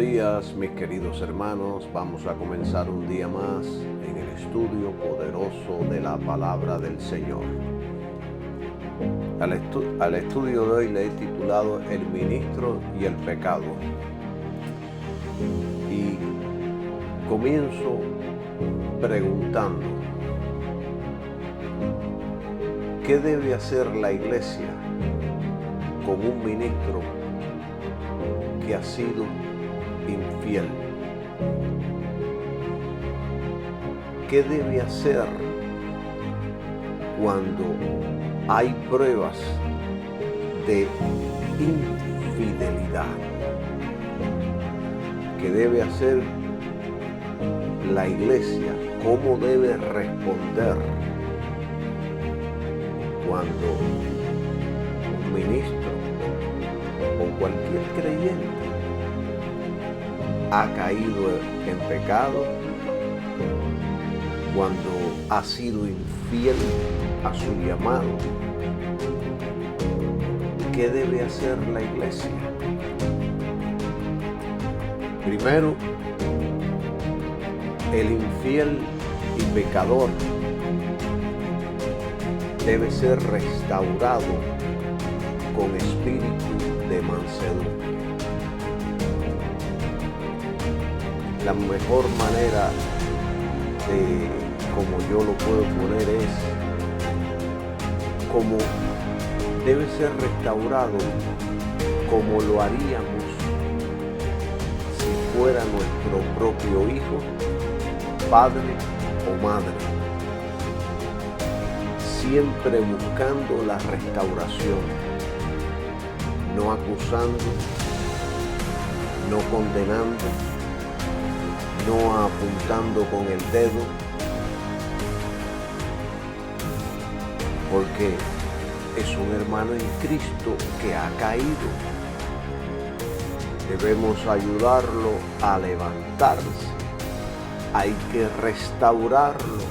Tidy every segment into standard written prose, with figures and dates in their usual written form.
días, mis queridos hermanos. Vamos a comenzar un día más en el estudio poderoso de la palabra del Señor. Al estudio de hoy le he titulado El ministro y el pecado. Y comienzo preguntando, ¿qué debe hacer la iglesia con un ministro que ha sido infiel? ¿Qué debe hacer cuando hay pruebas de infidelidad? ¿Qué debe hacer la iglesia? ¿Cómo debe responder cuando un ministro o cualquier creyente ha caído en pecado, cuando ha sido infiel a su llamado? ¿Qué debe hacer la iglesia? Primero, el infiel y pecador debe ser restaurado con espíritu de mansedumbre. La mejor manera de como yo lo puedo poner es como debe ser restaurado, como lo haríamos si fuera nuestro propio hijo, padre o madre, siempre buscando la restauración, no acusando, no condenando, no apuntando con el dedo, porque es un hermano en Cristo que ha caído. Debemos ayudarlo a levantarse, hay que restaurarlo.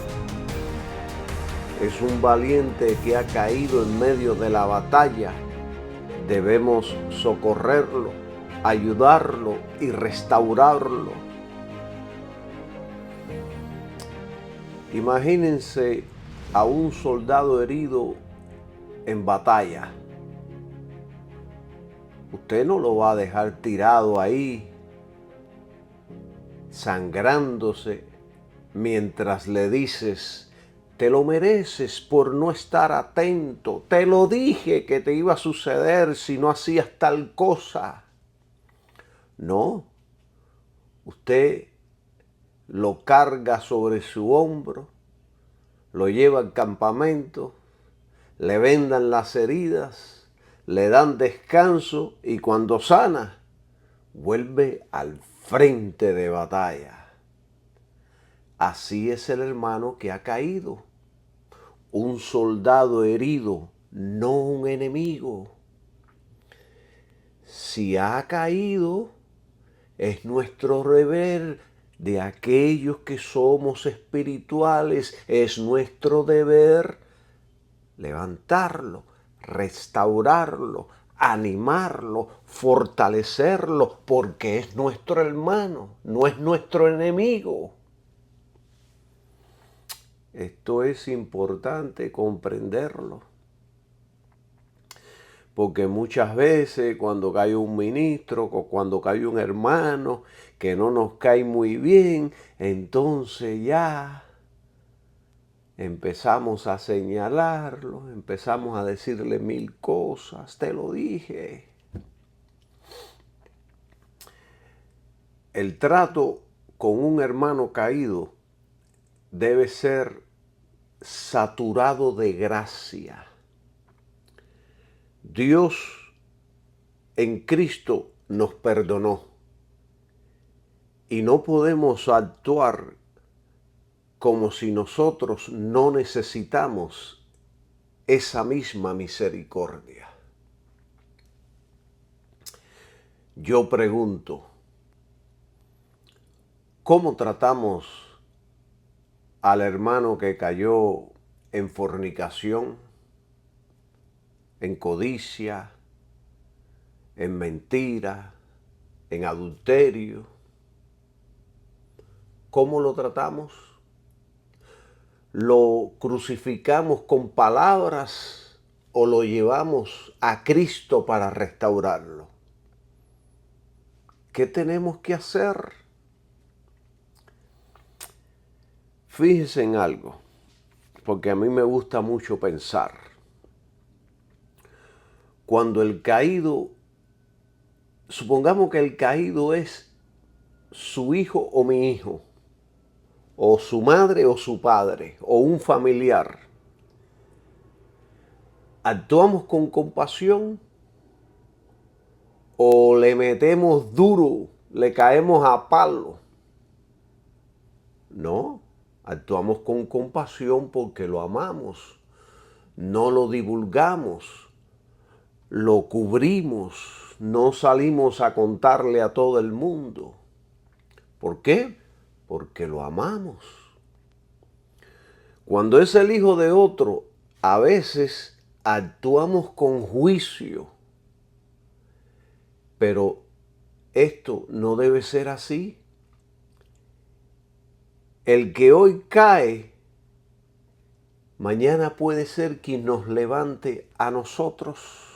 Es un valiente que ha caído en medio de la batalla. Debemos socorrerlo, ayudarlo y restaurarlo. Imagínense a un soldado herido en batalla. Usted no lo va a dejar tirado ahí, sangrándose, mientras le dices, te lo mereces por no estar atento, te lo dije que te iba a suceder si no hacías tal cosa. No, usted lo carga sobre su hombro, lo lleva al campamento, le vendan las heridas, le dan descanso y cuando sana, vuelve al frente de batalla. Así es el hermano que ha caído, un soldado herido, no un enemigo. Si ha caído, es nuestro deber de aquellos que somos espirituales, es nuestro deber levantarlo, restaurarlo, animarlo, fortalecerlo, porque es nuestro hermano, no es nuestro enemigo. Esto es importante comprenderlo, porque muchas veces cuando cae un ministro o cuando cae un hermano que no nos cae muy bien, entonces ya empezamos a señalarlo, empezamos a decirle mil cosas, te lo dije. El trato con un hermano caído debe ser saturado de gracia. Dios en Cristo nos perdonó y no podemos actuar como si nosotros no necesitamos esa misma misericordia. Yo pregunto, ¿cómo tratamos al hermano que cayó en fornicación, en codicia, en mentira, en adulterio, ¿cómo lo tratamos? ¿Lo crucificamos con palabras o lo llevamos a Cristo para restaurarlo? ¿Qué tenemos que hacer? Fíjense en algo, porque a mí me gusta mucho pensar. Cuando el caído, supongamos que el caído es su hijo o mi hijo, o su madre o su padre, o un familiar, ¿actuamos con compasión o le metemos duro, le caemos a palo? No, actuamos con compasión porque lo amamos, no lo divulgamos, lo cubrimos, no salimos a contarle a todo el mundo. ¿Por qué? Porque lo amamos. Cuando es el hijo de otro, a veces actuamos con juicio, pero esto no debe ser así. El que hoy cae, mañana puede ser quien nos levante a nosotros.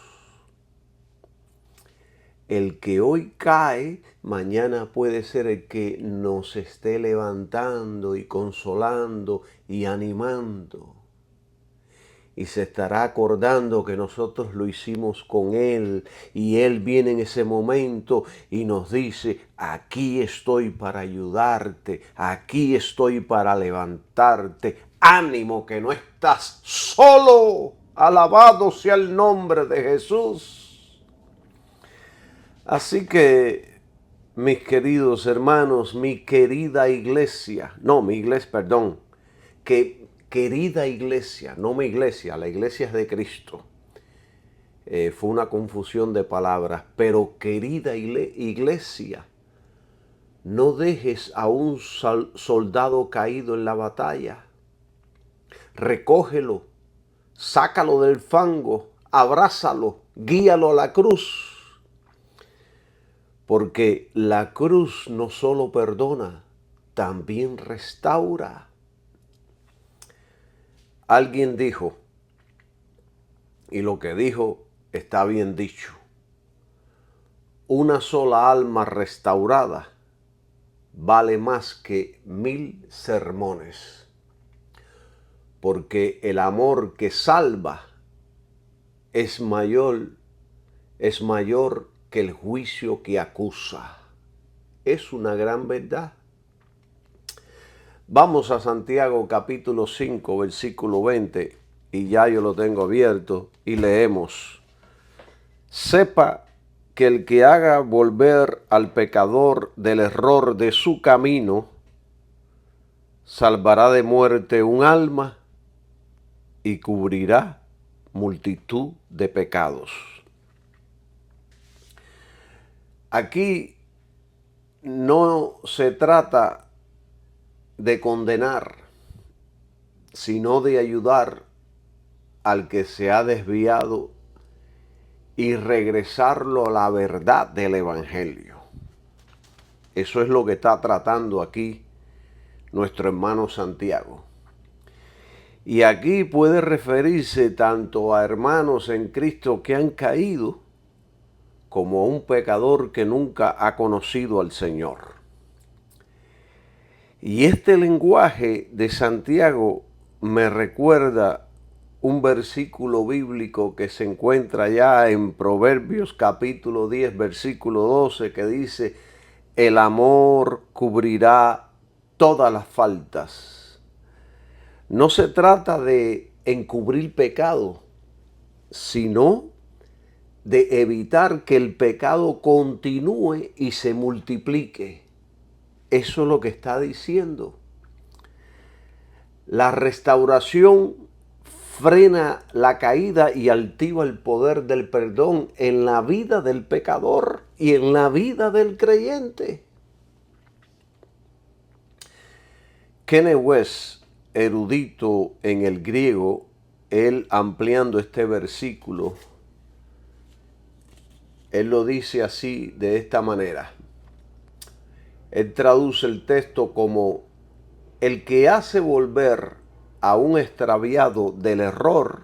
El que hoy cae, mañana puede ser el que nos esté levantando y consolando y animando. Y se estará acordando que nosotros lo hicimos con Él. Y Él viene en ese momento y nos dice, aquí estoy para ayudarte, aquí estoy para levantarte. Ánimo que no estás solo. Alabado sea el nombre de Jesús. Así que, mis queridos hermanos, mi querida iglesia, querida iglesia, no mi iglesia, la iglesia es de Cristo. Fue una confusión de palabras, pero querida iglesia, no dejes a un soldado caído en la batalla. Recógelo, sácalo del fango, abrázalo, guíalo a la cruz. Porque la cruz no solo perdona, también restaura. Alguien dijo, y lo que dijo está bien dicho, una sola alma restaurada vale más que 1000 sermones, porque el amor que salva es mayor que el juicio que acusa. Es una gran verdad. Vamos a Santiago capítulo 5, versículo 20, y ya yo lo tengo abierto, y leemos. Sepa que el que haga volver al pecador del error de su camino, salvará de muerte un alma y cubrirá multitud de pecados. Aquí no se trata de condenar, sino de ayudar al que se ha desviado y regresarlo a la verdad del Evangelio. Eso es lo que está tratando aquí nuestro hermano Santiago. Y aquí puede referirse tanto a hermanos en Cristo que han caído, como a un pecador que nunca ha conocido al Señor. Y este lenguaje de Santiago me recuerda un versículo bíblico que se encuentra ya en Proverbios capítulo 10, versículo 12, que dice, el amor cubrirá todas las faltas. No se trata de encubrir pecado, sino de evitar que el pecado continúe y se multiplique. Eso es lo que está diciendo. La restauración frena la caída y activa el poder del perdón en la vida del pecador y en la vida del creyente. Kenneth West, erudito en el griego, él ampliando este versículo, él lo dice así, de esta manera. Él traduce el texto como el que hace volver a un extraviado del error,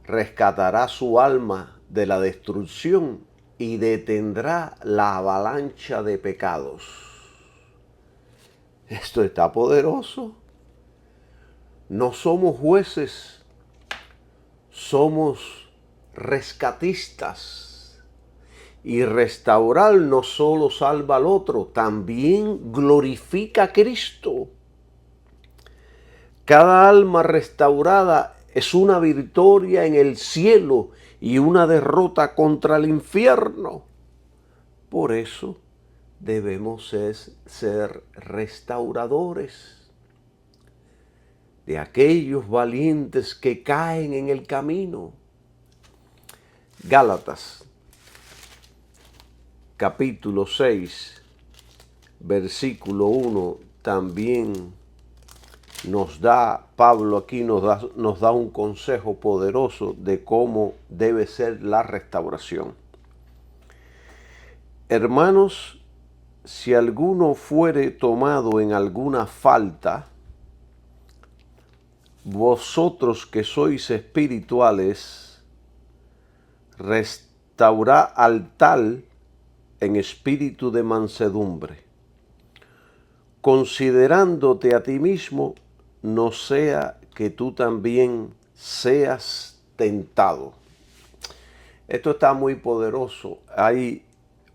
rescatará su alma de la destrucción y detendrá la avalancha de pecados. Esto está poderoso. No somos jueces, somos rescatistas. Y restaurar no solo salva al otro, también glorifica a Cristo. Cada alma restaurada es una victoria en el cielo y una derrota contra el infierno. Por eso debemos ser restauradores de aquellos valientes que caen en el camino. Gálatas, capítulo 6, versículo 1, también Pablo aquí nos da un consejo poderoso de cómo debe ser la restauración. Hermanos, si alguno fuere tomado en alguna falta, vosotros que sois espirituales, restaurad al tal en espíritu de mansedumbre, considerándote a ti mismo, no sea que tú también seas tentado. Esto está muy poderoso. Hay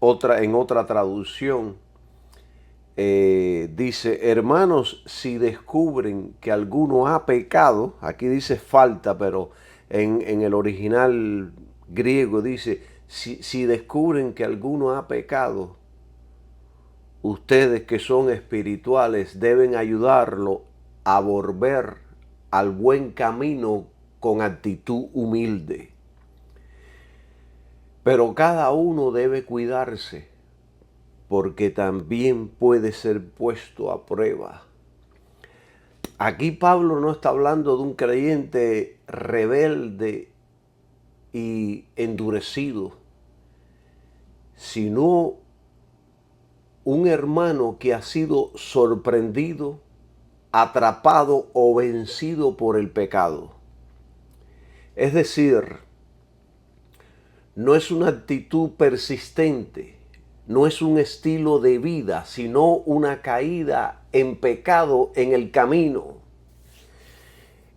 en otra traducción, dice, hermanos, si descubren que alguno ha pecado, aquí dice falta, pero en el original griego dice, si descubren que alguno ha pecado, ustedes que son espirituales deben ayudarlo a volver al buen camino con actitud humilde. Pero cada uno debe cuidarse, porque también puede ser puesto a prueba. Aquí Pablo no está hablando de un creyente rebelde y endurecido, sino un hermano que ha sido sorprendido, atrapado o vencido por el pecado. Es decir, no es una actitud persistente, no es un estilo de vida, sino una caída en pecado en el camino.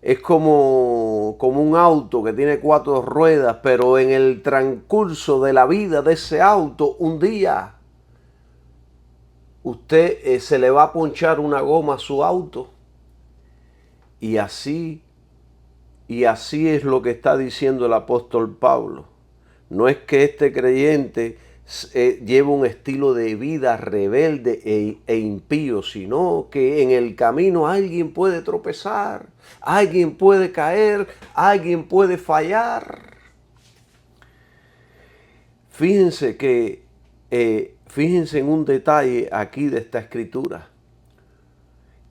Es como un auto que tiene 4 ruedas, pero en el transcurso de la vida de ese auto, un día usted se le va a ponchar una goma a su auto. Y así es lo que está diciendo el apóstol Pablo. No es que este creyente lleva un estilo de vida rebelde e impío, sino que en el camino alguien puede tropezar, alguien puede caer, alguien puede fallar. Fíjense en un detalle aquí de esta escritura,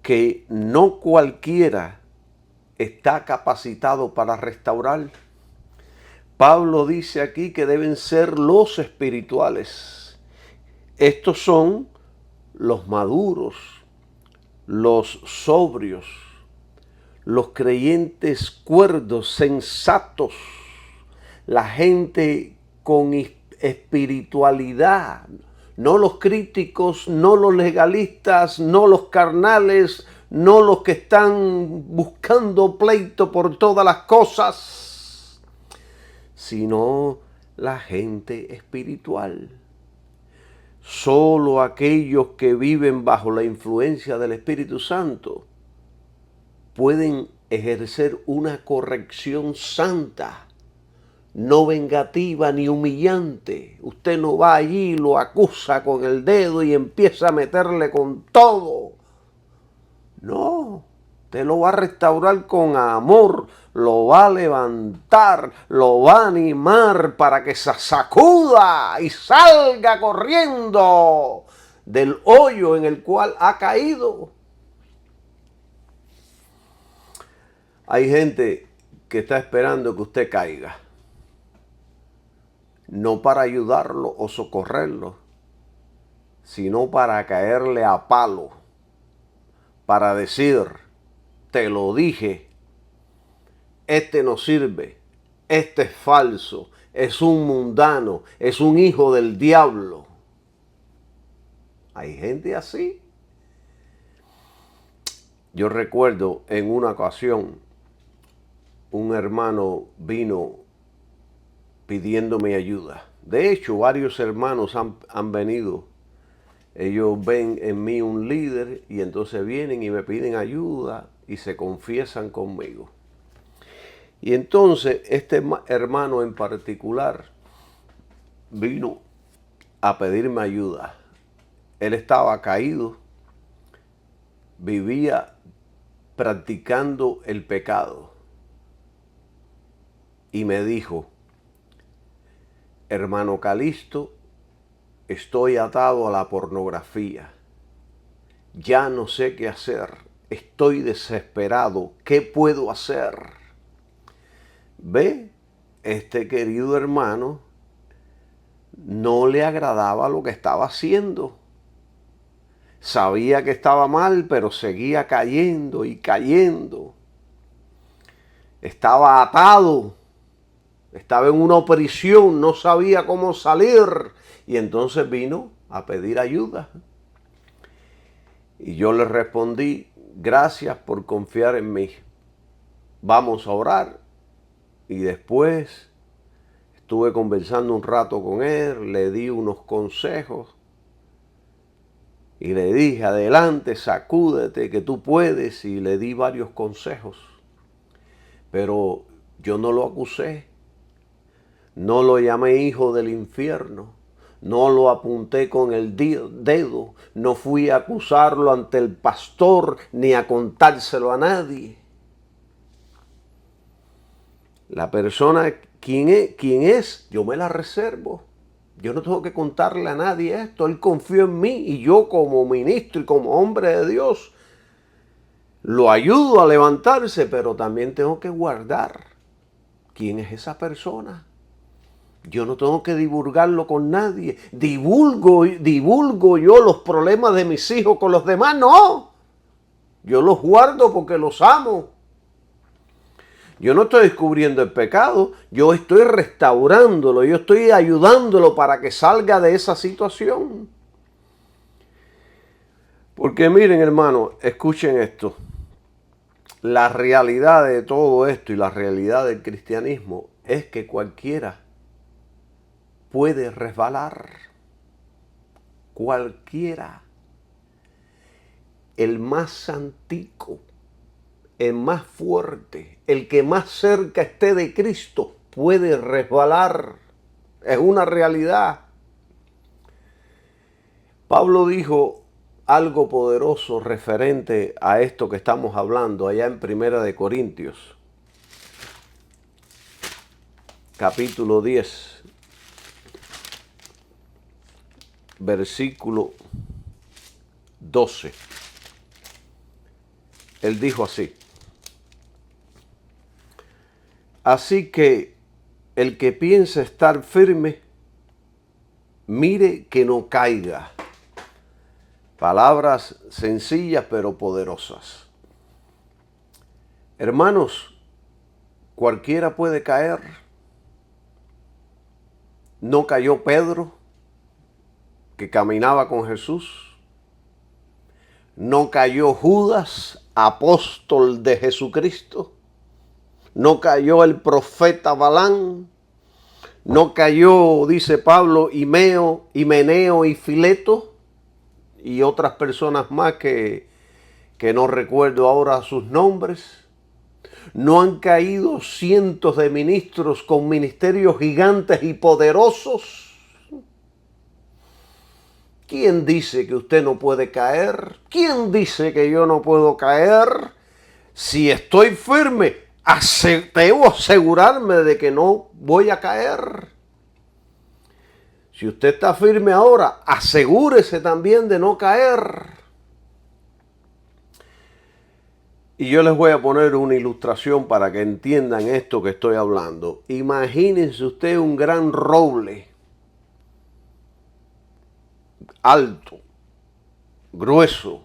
que no cualquiera está capacitado para restaurar. Pablo dice aquí que deben ser los espirituales. Estos son los maduros, los sobrios, los creyentes cuerdos, sensatos, la gente con espiritualidad, no los críticos, no los legalistas, no los carnales, no los que están buscando pleito por todas las cosas, sino la gente espiritual. Solo aquellos que viven bajo la influencia del Espíritu Santo pueden ejercer una corrección santa, no vengativa ni humillante. Usted no va allí, lo acusa con el dedo y empieza a meterle con todo. No, usted lo va a restaurar con amor, lo va a levantar, lo va a animar para que se sacuda y salga corriendo del hoyo en el cual ha caído. Hay gente que está esperando que usted caiga, no para ayudarlo o socorrerlo, sino para caerle a palo, para decir, te lo dije, este no sirve, este es falso, es un mundano, es un hijo del diablo. Hay gente así. Yo recuerdo en una ocasión, un hermano vino pidiéndome ayuda. De hecho, varios hermanos han venido. Ellos ven en mí un líder y entonces vienen y me piden ayuda y se confiesan conmigo. Y entonces este hermano en particular vino a pedirme ayuda. Él estaba caído, vivía practicando el pecado. Y me dijo, hermano Calixto, estoy atado a la pornografía. Ya no sé qué hacer. Estoy desesperado. ¿Qué puedo hacer? Ve, este querido hermano no le agradaba lo que estaba haciendo. Sabía que estaba mal, pero seguía cayendo y cayendo. Estaba atado. Estaba en una prisión, no sabía cómo salir. Y entonces vino a pedir ayuda. Y yo le respondí, gracias por confiar en mí. Vamos a orar. Y después estuve conversando un rato con él, le di unos consejos. Y le dije, adelante, sacúdete, que tú puedes. Y le di varios consejos. Pero yo no lo acusé. No lo llamé hijo del infierno. No lo apunté con el dedo. No fui a acusarlo ante el pastor ni a contárselo a nadie. La persona, ¿quién es? Yo me la reservo. Yo no tengo que contarle a nadie esto. Él confió en mí y yo como ministro y como hombre de Dios lo ayudo a levantarse, pero también tengo que guardar quién es esa persona. Yo no tengo que divulgarlo con nadie. Divulgo yo los problemas de mis hijos con los demás. No. Yo los guardo porque los amo. Yo no estoy descubriendo el pecado. Yo estoy restaurándolo. Yo estoy ayudándolo para que salga de esa situación. Porque miren, hermano, escuchen esto. La realidad de todo esto y la realidad del cristianismo es que cualquiera puede resbalar. Cualquiera. El más santico, el más fuerte, el que más cerca esté de Cristo puede resbalar. Es una realidad. Pablo dijo algo poderoso referente a esto que estamos hablando allá en 1 Corintios, capítulo 10. Versículo 12. Él dijo así: así que el que piensa estar firme, mire que no caiga. Palabras sencillas pero poderosas. Hermanos, cualquiera puede caer. No cayó Pedro, que caminaba con Jesús. No cayó Judas, apóstol de Jesucristo. No cayó el profeta Balaam. No cayó, dice Pablo, Himeneo y Fileto y otras personas más que no recuerdo ahora sus nombres. No han caído cientos de ministros con ministerios gigantes y poderosos. ¿Quién dice que usted no puede caer? ¿Quién dice que yo no puedo caer? Si estoy firme, debo asegurarme de que no voy a caer. Si usted está firme ahora, asegúrese también de no caer. Y yo les voy a poner una ilustración para que entiendan esto que estoy hablando. Imagínense usted un gran roble alto, grueso,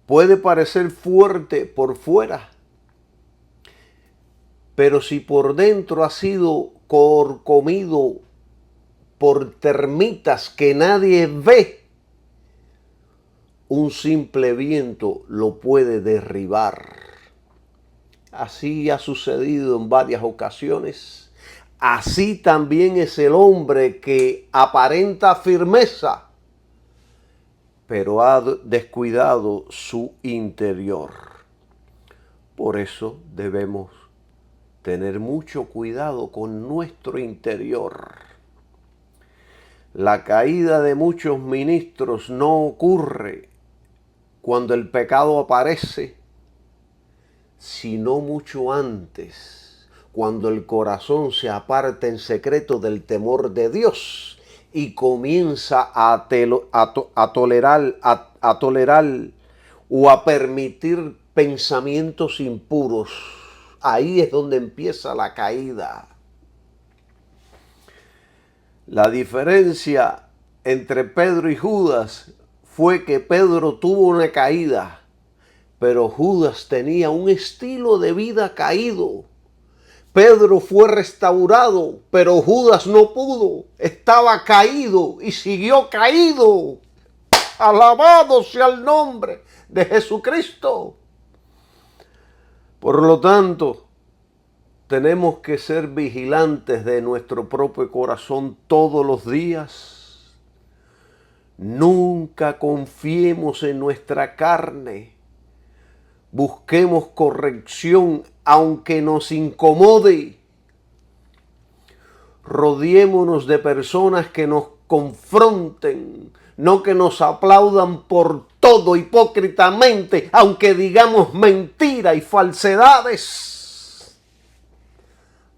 puede parecer fuerte por fuera, pero si por dentro ha sido comido por termitas que nadie ve, un simple viento lo puede derribar. Así ha sucedido en varias ocasiones. Así también es el hombre que aparenta firmeza, pero ha descuidado su interior. Por eso debemos tener mucho cuidado con nuestro interior. La caída de muchos ministros no ocurre cuando el pecado aparece, sino mucho antes, cuando el corazón se aparta en secreto del temor de Dios y comienza a tolerar o a permitir pensamientos impuros. Ahí es donde empieza la caída. La diferencia entre Pedro y Judas fue que Pedro tuvo una caída, pero Judas tenía un estilo de vida caído. Pedro fue restaurado, pero Judas no pudo. Estaba caído y siguió caído. Alabado sea el nombre de Jesucristo. Por lo tanto, tenemos que ser vigilantes de nuestro propio corazón todos los días. Nunca confiemos en nuestra carne. Busquemos corrección aunque nos incomode. Rodeémonos de personas que nos confronten, no que nos aplaudan por todo hipócritamente, aunque digamos mentira y falsedades.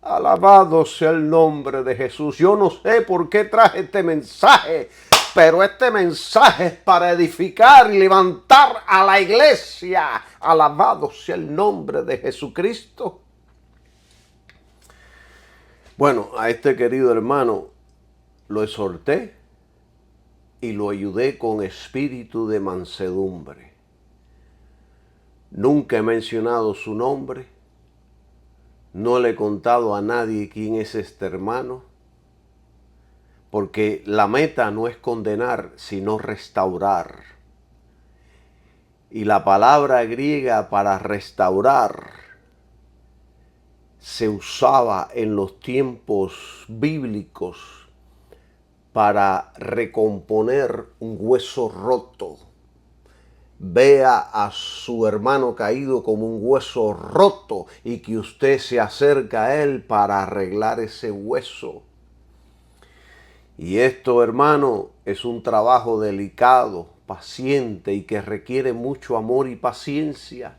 Alabado sea el nombre de Jesús. Yo no sé por qué traje este mensaje, pero este mensaje es para edificar y levantar a la iglesia. Alabado sea el nombre de Jesucristo. Bueno, a este querido hermano lo exhorté y lo ayudé con espíritu de mansedumbre. Nunca he mencionado su nombre. No le he contado a nadie quién es este hermano, porque la meta no es condenar, sino restaurar. Y la palabra griega para restaurar se usaba en los tiempos bíblicos para recomponer un hueso roto. Vea a su hermano caído como un hueso roto y que usted se acerca a él para arreglar ese hueso. Y esto, hermano, es un trabajo delicado, paciente y que requiere mucho amor y paciencia.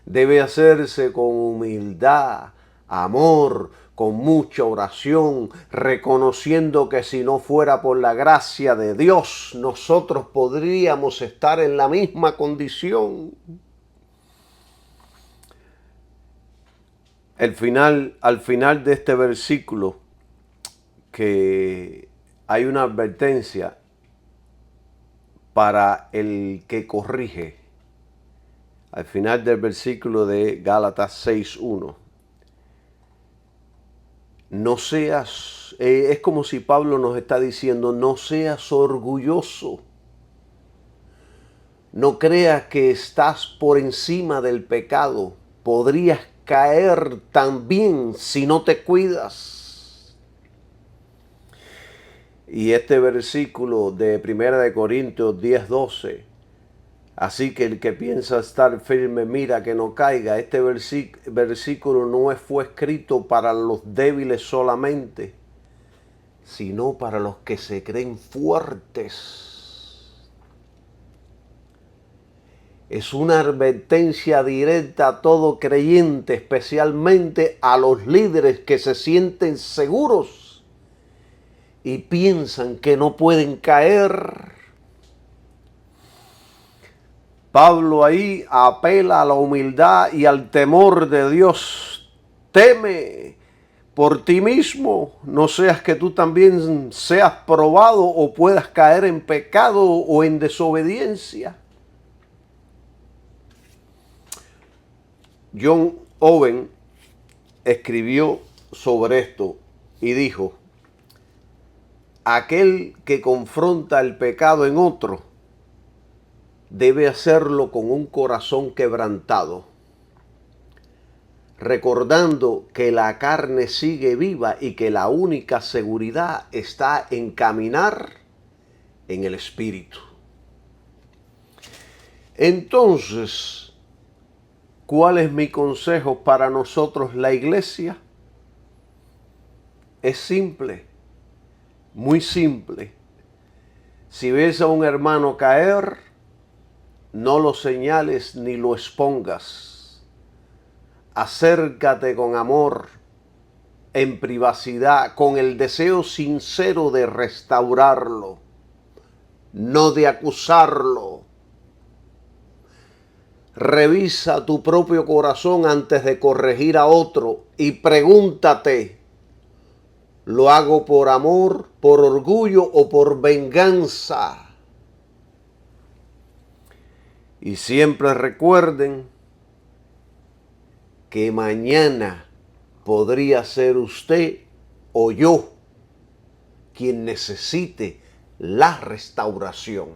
Debe hacerse con humildad, amor, con mucha oración, reconociendo que si no fuera por la gracia de Dios, nosotros podríamos estar en la misma condición. Al final de este versículo, que hay una advertencia para el que corrige. Al final del versículo de Gálatas 6:1. No seas, es como si Pablo nos está diciendo, no seas orgulloso. No creas que estás por encima del pecado. Podrías caer también si no te cuidas. Y este versículo de 1 Corintios 10:12. Así que el que piensa estar firme, mira que no caiga. Este versículo no fue escrito para los débiles solamente, sino para los que se creen fuertes. Es una advertencia directa a todo creyente, especialmente a los líderes que se sienten seguros y piensan que no pueden caer. Pablo ahí apela a la humildad y al temor de Dios. Teme, por ti mismo, no seas que tú también seas probado o puedas caer en pecado o en desobediencia. John Owen escribió sobre esto y dijo: aquel que confronta el pecado en otro debe hacerlo con un corazón quebrantado, recordando que la carne sigue viva y que la única seguridad está en caminar en el Espíritu. Entonces, ¿cuál es mi consejo para nosotros, la iglesia? Es simple, muy simple. Si ves a un hermano caer, no lo señales ni lo expongas. Acércate con amor, en privacidad, con el deseo sincero de restaurarlo, no de acusarlo. Revisa tu propio corazón antes de corregir a otro y pregúntate: ¿lo hago por amor, por orgullo o por venganza? Y siempre recuerden que mañana podría ser usted o yo quien necesite la restauración.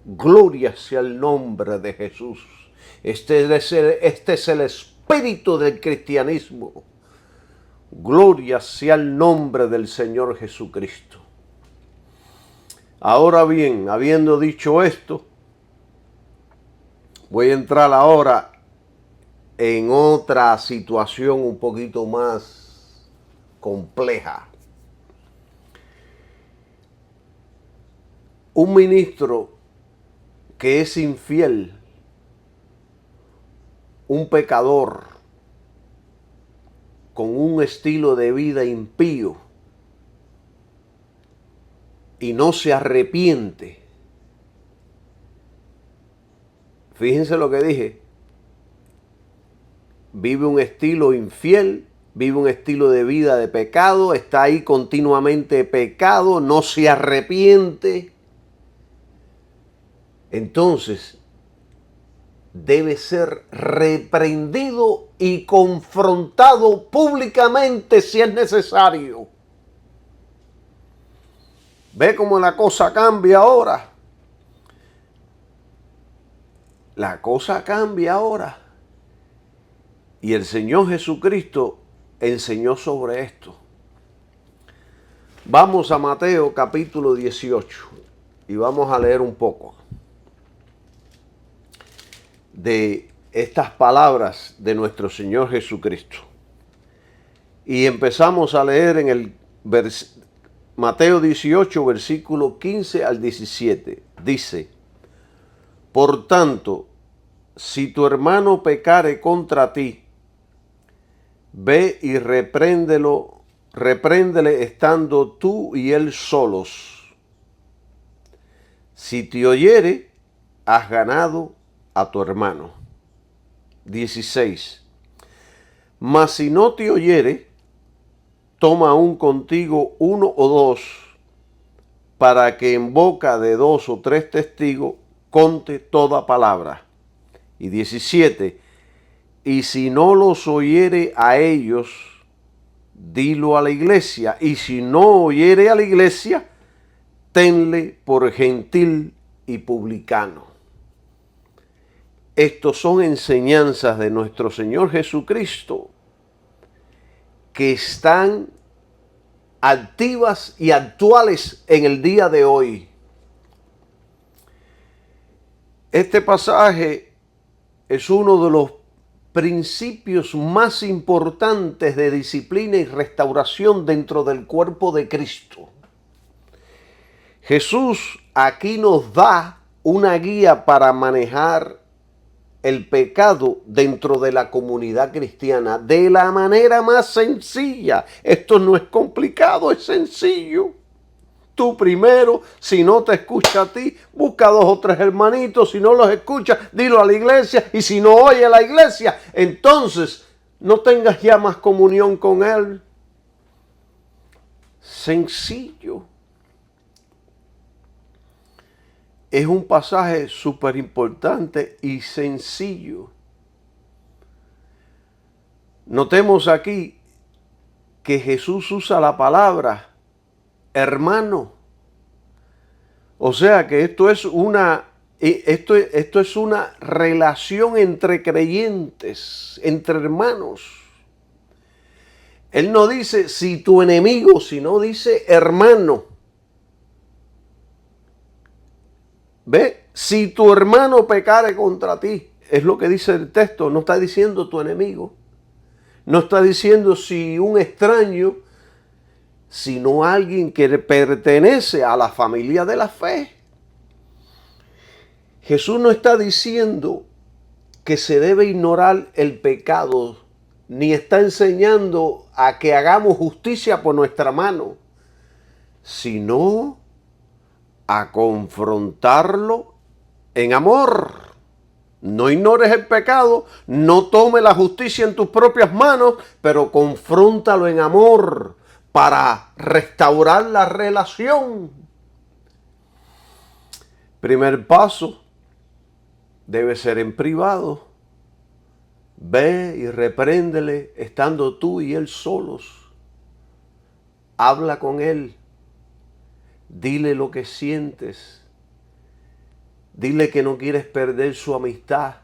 Gloria sea el nombre de Jesús. Este es el espíritu del cristianismo. Gloria sea el nombre del Señor Jesucristo. Ahora bien, habiendo dicho esto, voy a entrar ahora en otra situación un poquito más compleja. Un ministro que es infiel, un pecador con un estilo de vida impío y no se arrepiente. Fíjense lo que dije. Vive un estilo infiel, vive un estilo de vida de pecado, está ahí continuamente pecado, no se arrepiente. Entonces, debe ser reprendido y confrontado públicamente si es necesario. ¿Ve cómo la cosa cambia ahora? La cosa cambia ahora. Y el Señor Jesucristo enseñó sobre esto. Vamos a Mateo capítulo 18 y vamos a leer un poco de estas palabras de nuestro Señor Jesucristo. Y empezamos a leer en el Mateo 18, versículo 15 al 17. Dice: por tanto, si tu hermano pecare contra ti, ve y repréndele estando tú y él solos. Si te oyere, has ganado a tu hermano. 16. Mas si no te oyere, toma aún contigo uno o dos, para que en boca de 2 o 3 testigos conte toda palabra. Y 17. Y si no los oyere a ellos, dilo a la iglesia. Y si no oyere a la iglesia, tenle por gentil y publicano. Estos son enseñanzas de nuestro Señor Jesucristo que están activas y actuales en el día de hoy. Este pasaje es uno de los principios más importantes de disciplina y restauración dentro del cuerpo de Cristo. Jesús aquí nos da una guía para manejar el pecado dentro de la comunidad cristiana de la manera más sencilla. Esto no es complicado, es sencillo. Tú primero, si no te escucha a ti, busca 2 o 3 hermanitos. Si no los escucha, dilo a la iglesia. Y si no oye a la iglesia, entonces no tengas ya más comunión con él. sencillo. Es un pasaje súper importante y sencillo. Notemos aquí que Jesús usa la palabra hermano. O sea que esto es una relación entre creyentes, entre hermanos. Él no dice si tu enemigo, sino dice hermano. ¿Ve? Si tu hermano pecare contra ti, es lo que dice el texto, no está diciendo tu enemigo. No está diciendo si un extraño, sino alguien que pertenece a la familia de la fe. Jesús no está diciendo que se debe ignorar el pecado, ni está enseñando a que hagamos justicia por nuestra mano, sino a confrontarlo en amor. No ignores el pecado, no tome la justicia en tus propias manos, pero confróntalo en amor para restaurar la relación. Primer paso debe ser en privado. Ve y repréndele estando tú y él solos. Habla con él. Dile lo que sientes. Dile que no quieres perder su amistad,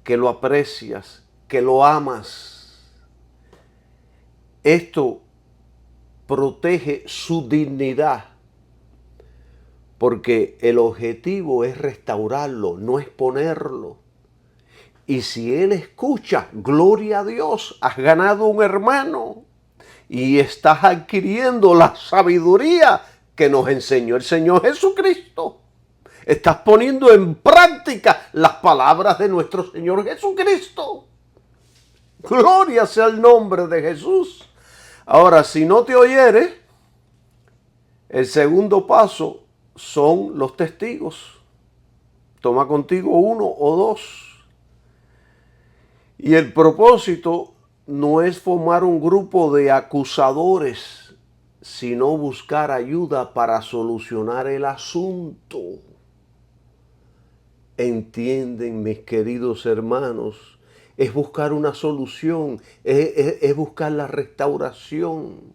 que lo aprecias, que lo amas. Esto protege su dignidad, porque el objetivo es restaurarlo, no exponerlo. Y si él escucha, gloria a Dios, has ganado un hermano y estás adquiriendo la sabiduría que nos enseñó el Señor Jesucristo. Estás poniendo en práctica las palabras de nuestro Señor Jesucristo. Gloria sea el nombre de Jesús. Ahora, si no te oyeres, el segundo paso son los testigos. Toma contigo uno o dos. Y el propósito no es formar un grupo de acusadores, sino buscar ayuda para solucionar el asunto. Entienden, mis queridos hermanos, es buscar una solución, es buscar la restauración.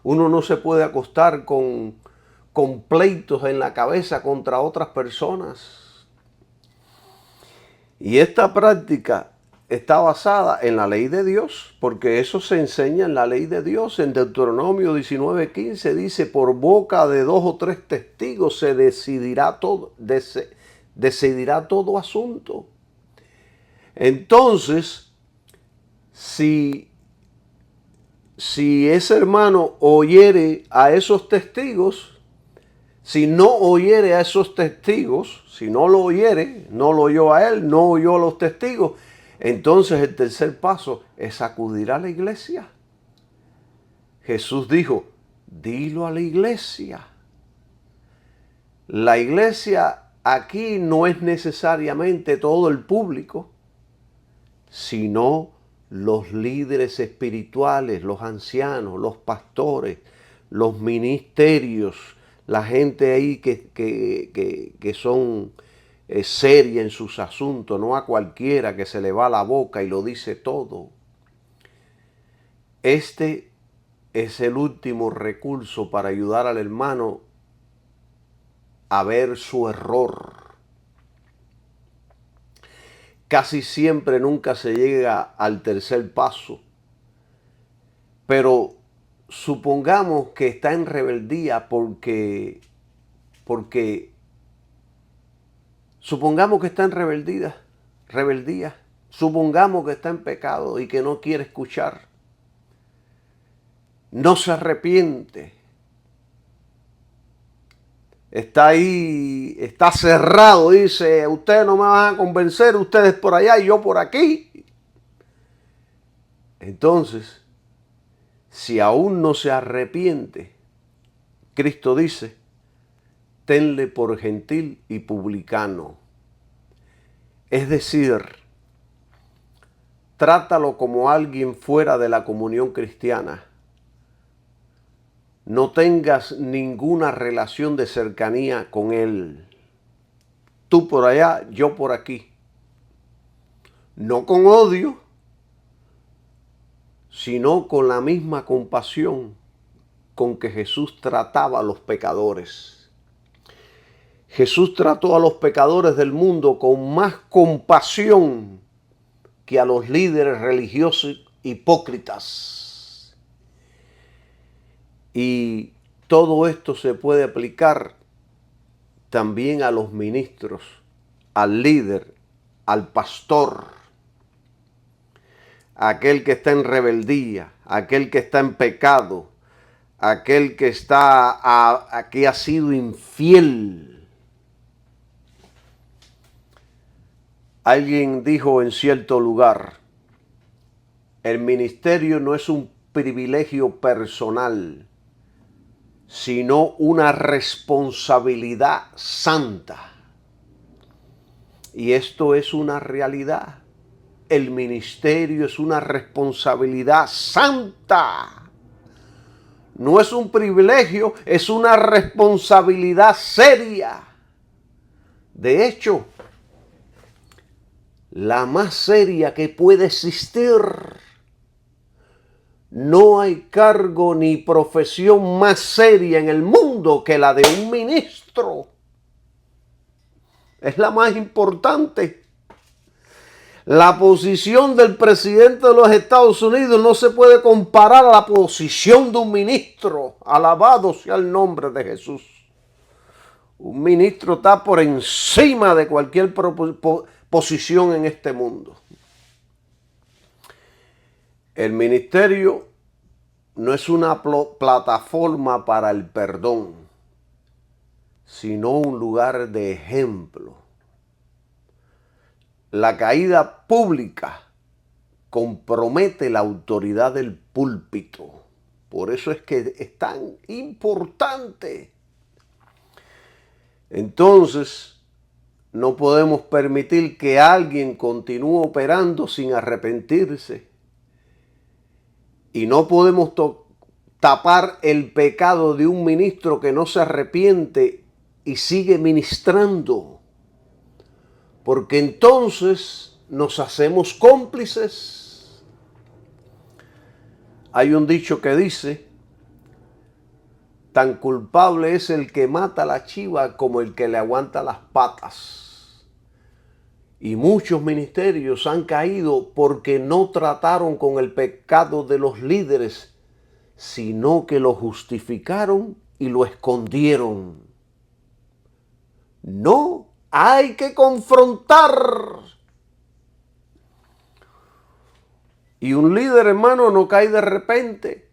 Uno no se puede acostar con pleitos en la cabeza contra otras personas. Y esta práctica está basada en la ley de Dios, porque eso se enseña en la ley de Dios. En Deuteronomio 19:15 dice, por boca de 2 o 3 testigos se decidirá todo asunto. Entonces, si ese hermano oyere a esos testigos, si no oyere a esos testigos, si no lo oyere, no lo oyó a él, no oyó a los testigos, entonces el tercer paso es acudir a la iglesia. Jesús dijo, dilo a la iglesia. La iglesia aquí no es necesariamente todo el público, sino los líderes espirituales, los ancianos, los pastores, los ministerios, la gente ahí que son seria en sus asuntos, no a cualquiera que se le va la boca y lo dice todo. Este es el último recurso para ayudar al hermano a ver su error. Casi siempre nunca se llega al tercer paso, pero supongamos que está en rebeldía porque supongamos que está en rebeldía, supongamos que está en pecado y que no quiere escuchar, no se arrepiente, está ahí, está cerrado, dice, ustedes no me van a convencer, ustedes por allá y yo por aquí. Entonces, si aún no se arrepiente, Cristo dice, tenle por gentil y publicano. Es decir, trátalo como alguien fuera de la comunión cristiana. no tengas ninguna relación de cercanía con él. Tú por allá, yo por aquí. No con odio, sino con la misma compasión con que Jesús trataba a los pecadores. Jesús trató a los pecadores del mundo con más compasión que a los líderes religiosos hipócritas. Y todo esto se puede aplicar también a los ministros, al líder, al pastor, aquel que está en rebeldía, aquel que está en pecado, aquel que que ha sido infiel. Alguien dijo en cierto lugar, el ministerio no es un privilegio personal, sino una responsabilidad santa. Y esto es una realidad. El ministerio es una responsabilidad santa. No es un privilegio, es una responsabilidad seria. De hecho, la más seria que puede existir. No hay cargo ni profesión más seria en el mundo que la de un ministro. Es la más importante. La posición del presidente de los Estados Unidos no se puede comparar a la posición de un ministro. Alabado sea el nombre de Jesús. Un ministro está por encima de cualquier posición en este mundo. El ministerio no es una plataforma para el perdón, sino un lugar de ejemplo. La caída pública compromete la autoridad del púlpito. Por eso es que es tan importante. Entonces, no podemos permitir que alguien continúe operando sin arrepentirse. Y no podemos tapar el pecado de un ministro que no se arrepiente y sigue ministrando. Porque entonces nos hacemos cómplices. Hay un dicho que dice, tan culpable es el que mata a la chiva como el que le aguanta las patas. Y muchos ministerios han caído porque no trataron con el pecado de los líderes, sino que lo justificaron y lo escondieron. No, hay que confrontar. Y un líder, hermano, no cae de repente.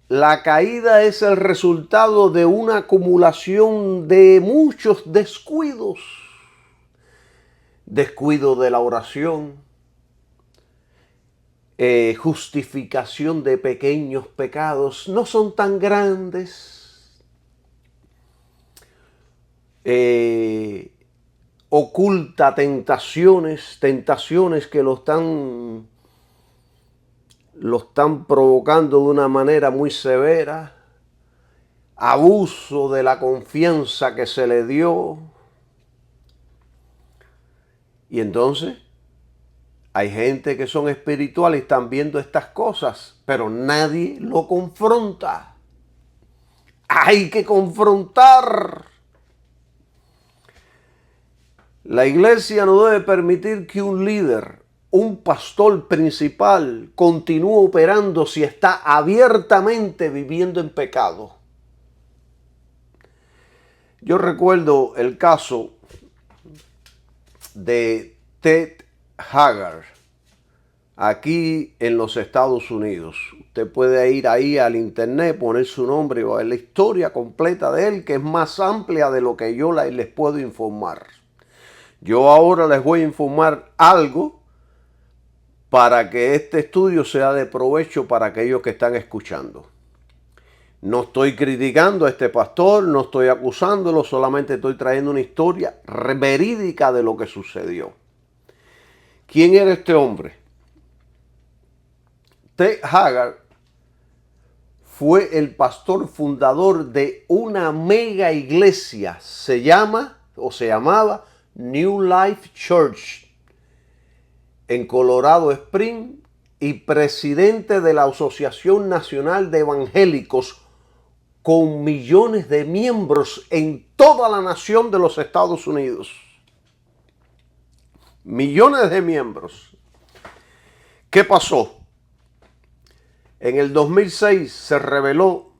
La caída es el resultado de una acumulación de muchos descuidos. Descuido de la oración, justificación de pequeños pecados, no son tan grandes. Oculta tentaciones que lo están provocando de una manera muy severa. Abuso de la confianza que se le dio. Y entonces hay gente que son espirituales y están viendo estas cosas, pero nadie lo confronta. Hay que confrontar. La iglesia no debe permitir que un líder, un pastor principal, continúe operando si está abiertamente viviendo en pecado. Yo recuerdo el caso de Ted Haggard, aquí en los Estados Unidos. Usted puede ir ahí al internet, poner su nombre o la historia completa de él, que es más amplia de lo que yo les puedo informar. Yo ahora les voy a informar algo para que este estudio sea de provecho para aquellos que están escuchando. No estoy criticando a este pastor, no estoy acusándolo, solamente estoy trayendo una historia verídica de lo que sucedió. ¿Quién era este hombre? Ted Haggard fue el pastor fundador de una mega iglesia. Se llamaba New Life Church en Colorado Springs y presidente de la Asociación Nacional de Evangélicos con millones de miembros en toda la nación de los Estados Unidos. Millones de miembros. ¿Qué pasó? En el 2006 se reveló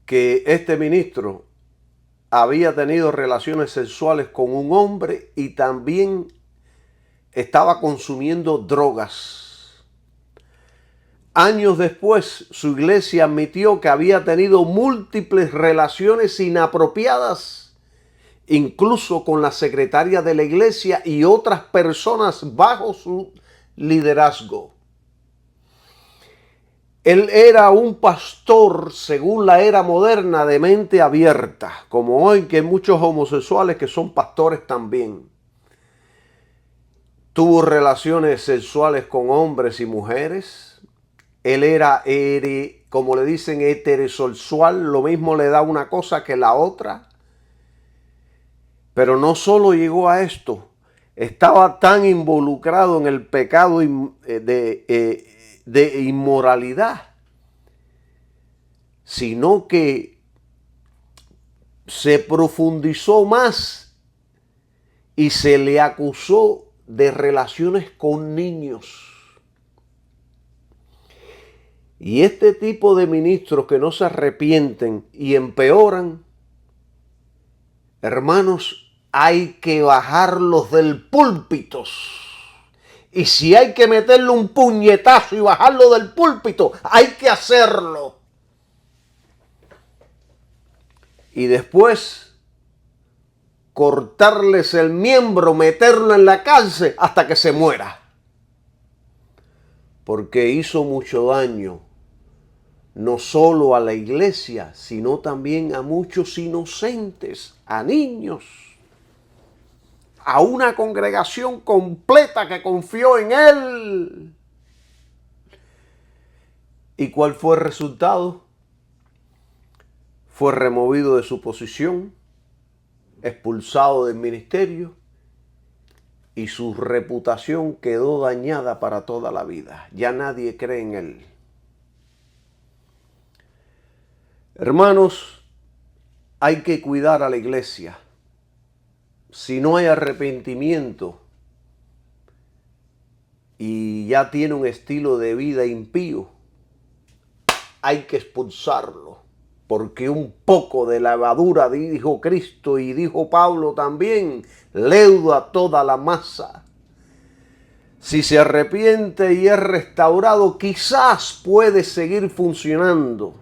que este ministro había tenido relaciones sexuales con un hombre y también estaba consumiendo drogas. Años después, su iglesia admitió que había tenido múltiples relaciones inapropiadas, incluso con la secretaria de la iglesia y otras personas bajo su liderazgo. Él era un pastor, según la era moderna, de mente abierta, como hoy que hay muchos homosexuales que son pastores también. Tuvo relaciones sexuales con hombres y mujeres. Él era, como le dicen, heterosexual, lo mismo le da una cosa que la otra. Pero no solo llegó a esto, estaba tan involucrado en el pecado de inmoralidad, sino que se profundizó más y se le acusó de relaciones con niños. Y este tipo de ministros que no se arrepienten y empeoran, hermanos, hay que bajarlos del púlpito. Y si hay que meterle un puñetazo y bajarlo del púlpito, hay que hacerlo. Y después cortarles el miembro, meterlo en la cárcel hasta que se muera. Porque hizo mucho daño, no solo a la iglesia, sino también a muchos inocentes, a niños, a una congregación completa que confió en él. ¿Y cuál fue el resultado? Fue removido de su posición, expulsado del ministerio y su reputación quedó dañada para toda la vida. Ya nadie cree en él. Hermanos, hay que cuidar a la iglesia. Si no hay arrepentimiento y ya tiene un estilo de vida impío, hay que expulsarlo. Porque un poco de levadura, dijo Cristo y dijo Pablo también, leuda toda la masa. Si se arrepiente y es restaurado, quizás puede seguir funcionando.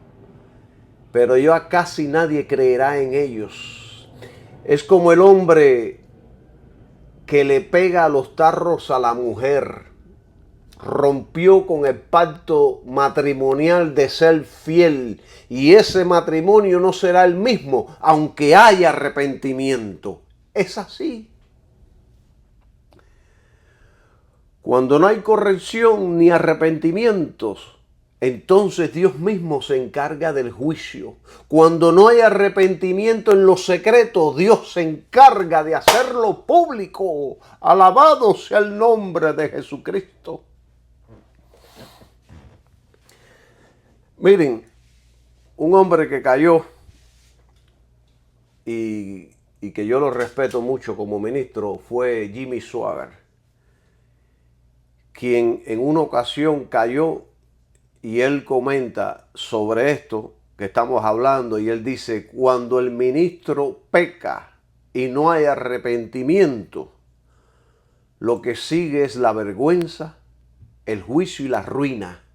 Pero ya casi nadie creerá en ellos. Es como el hombre que le pega a los tarros a la mujer. Rompió con el pacto matrimonial de ser fiel. Y ese matrimonio no será el mismo, aunque haya arrepentimiento. Es así. Cuando no hay corrección ni arrepentimientos, entonces Dios mismo se encarga del juicio. Cuando no hay arrepentimiento en lo secreto, Dios se encarga de hacerlo público. Alabado sea el nombre de Jesucristo. Miren, un hombre que cayó y que yo lo respeto mucho como ministro fue Jimmy Swaggart, quien en una ocasión cayó. Y él comenta sobre esto que estamos hablando y él dice, cuando el ministro peca y no hay arrepentimiento, lo que sigue es la vergüenza, el juicio y la ruina,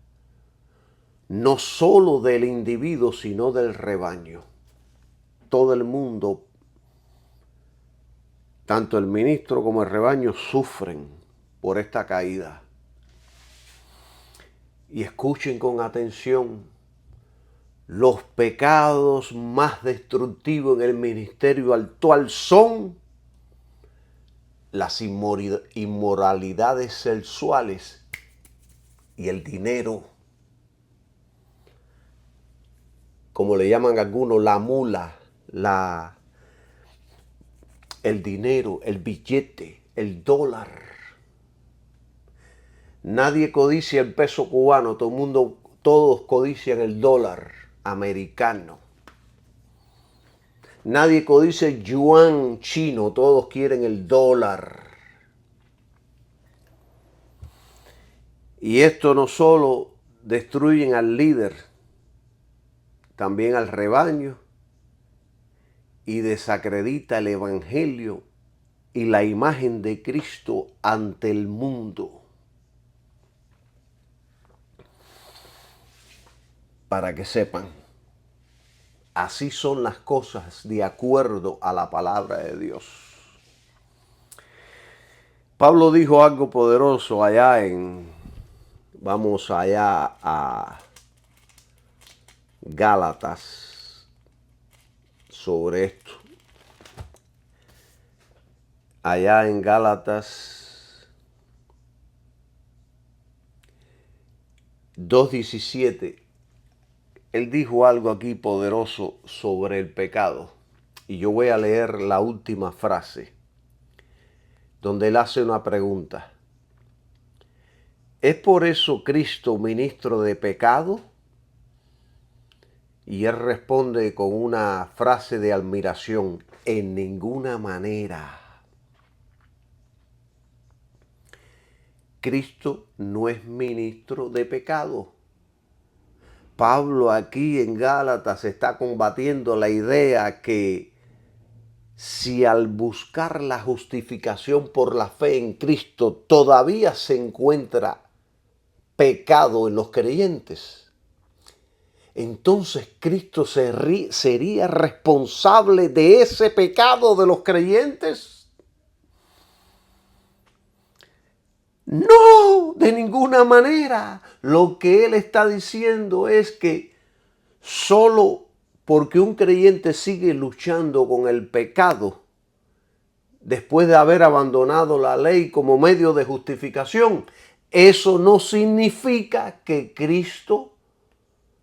no solo del individuo, sino del rebaño. Todo el mundo, tanto el ministro como el rebaño, sufren por esta caída. Y escuchen con atención, los pecados más destructivos en el ministerio actual son las inmoralidades sexuales y el dinero. como le llaman algunos, la mula, el dinero, el billete, el dólar. Nadie codicia el peso cubano, todos codician el dólar americano. Nadie codicia el yuan chino, todos quieren el dólar. Y esto no solo destruyen al líder, también al rebaño, y desacredita el evangelio y la imagen de Cristo ante el mundo. Para que sepan, así son las cosas de acuerdo a la palabra de Dios. Pablo dijo algo poderoso vamos allá a Gálatas sobre esto. Allá en Gálatas 2:17, él dijo algo aquí poderoso sobre el pecado. Y yo voy a leer la última frase, donde él hace una pregunta. ¿Es por eso Cristo ministro de pecado? Y él responde con una frase de admiración: en ninguna manera. Cristo no es ministro de pecado. Pablo aquí en Gálatas está combatiendo la idea que si al buscar la justificación por la fe en Cristo todavía se encuentra pecado en los creyentes, entonces Cristo sería responsable de ese pecado de los creyentes. No, de ninguna manera. Lo que él está diciendo es que solo porque un creyente sigue luchando con el pecado, después de haber abandonado la ley como medio de justificación, eso no significa que Cristo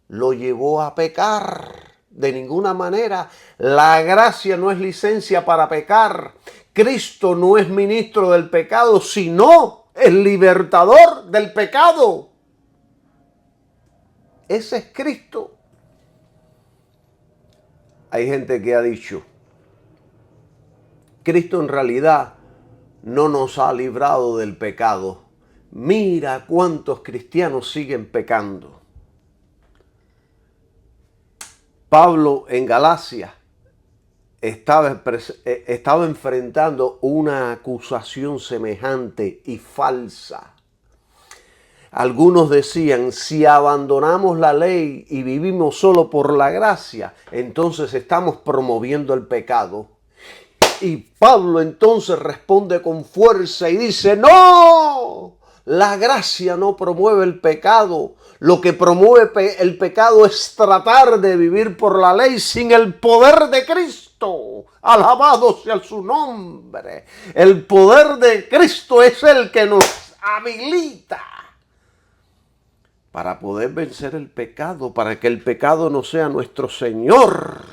lo llevó a pecar. De ninguna manera. La gracia no es licencia para pecar. Cristo no es ministro del pecado, sino el libertador del pecado. Ese es Cristo. Hay gente que ha dicho, Cristo en realidad no nos ha librado del pecado. Mira cuántos cristianos siguen pecando. Pablo en Galacia estaba enfrentando una acusación semejante y falsa. Algunos decían, si abandonamos la ley y vivimos solo por la gracia, entonces estamos promoviendo el pecado. Y Pablo entonces responde con fuerza y dice, no, la gracia no promueve el pecado. Lo que promueve el pecado es tratar de vivir por la ley sin el poder de Cristo. Alabado sea su nombre. El poder de Cristo es el que nos habilita para poder vencer el pecado, para que el pecado no sea nuestro Señor.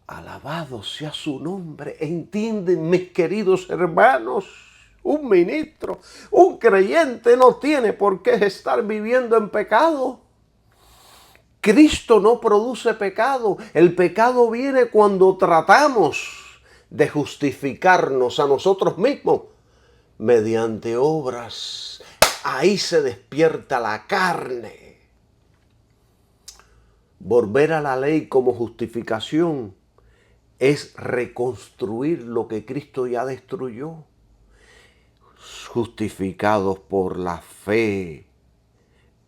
Alabado sea su nombre. ¿Entienden, mis queridos hermanos? Un ministro, un creyente no tiene por qué estar viviendo en pecado. Cristo no produce pecado. El pecado viene cuando tratamos de justificarnos a nosotros mismos mediante obras. Ahí se despierta la carne. Volver a la ley como justificación es reconstruir lo que Cristo ya destruyó. Justificados por la fe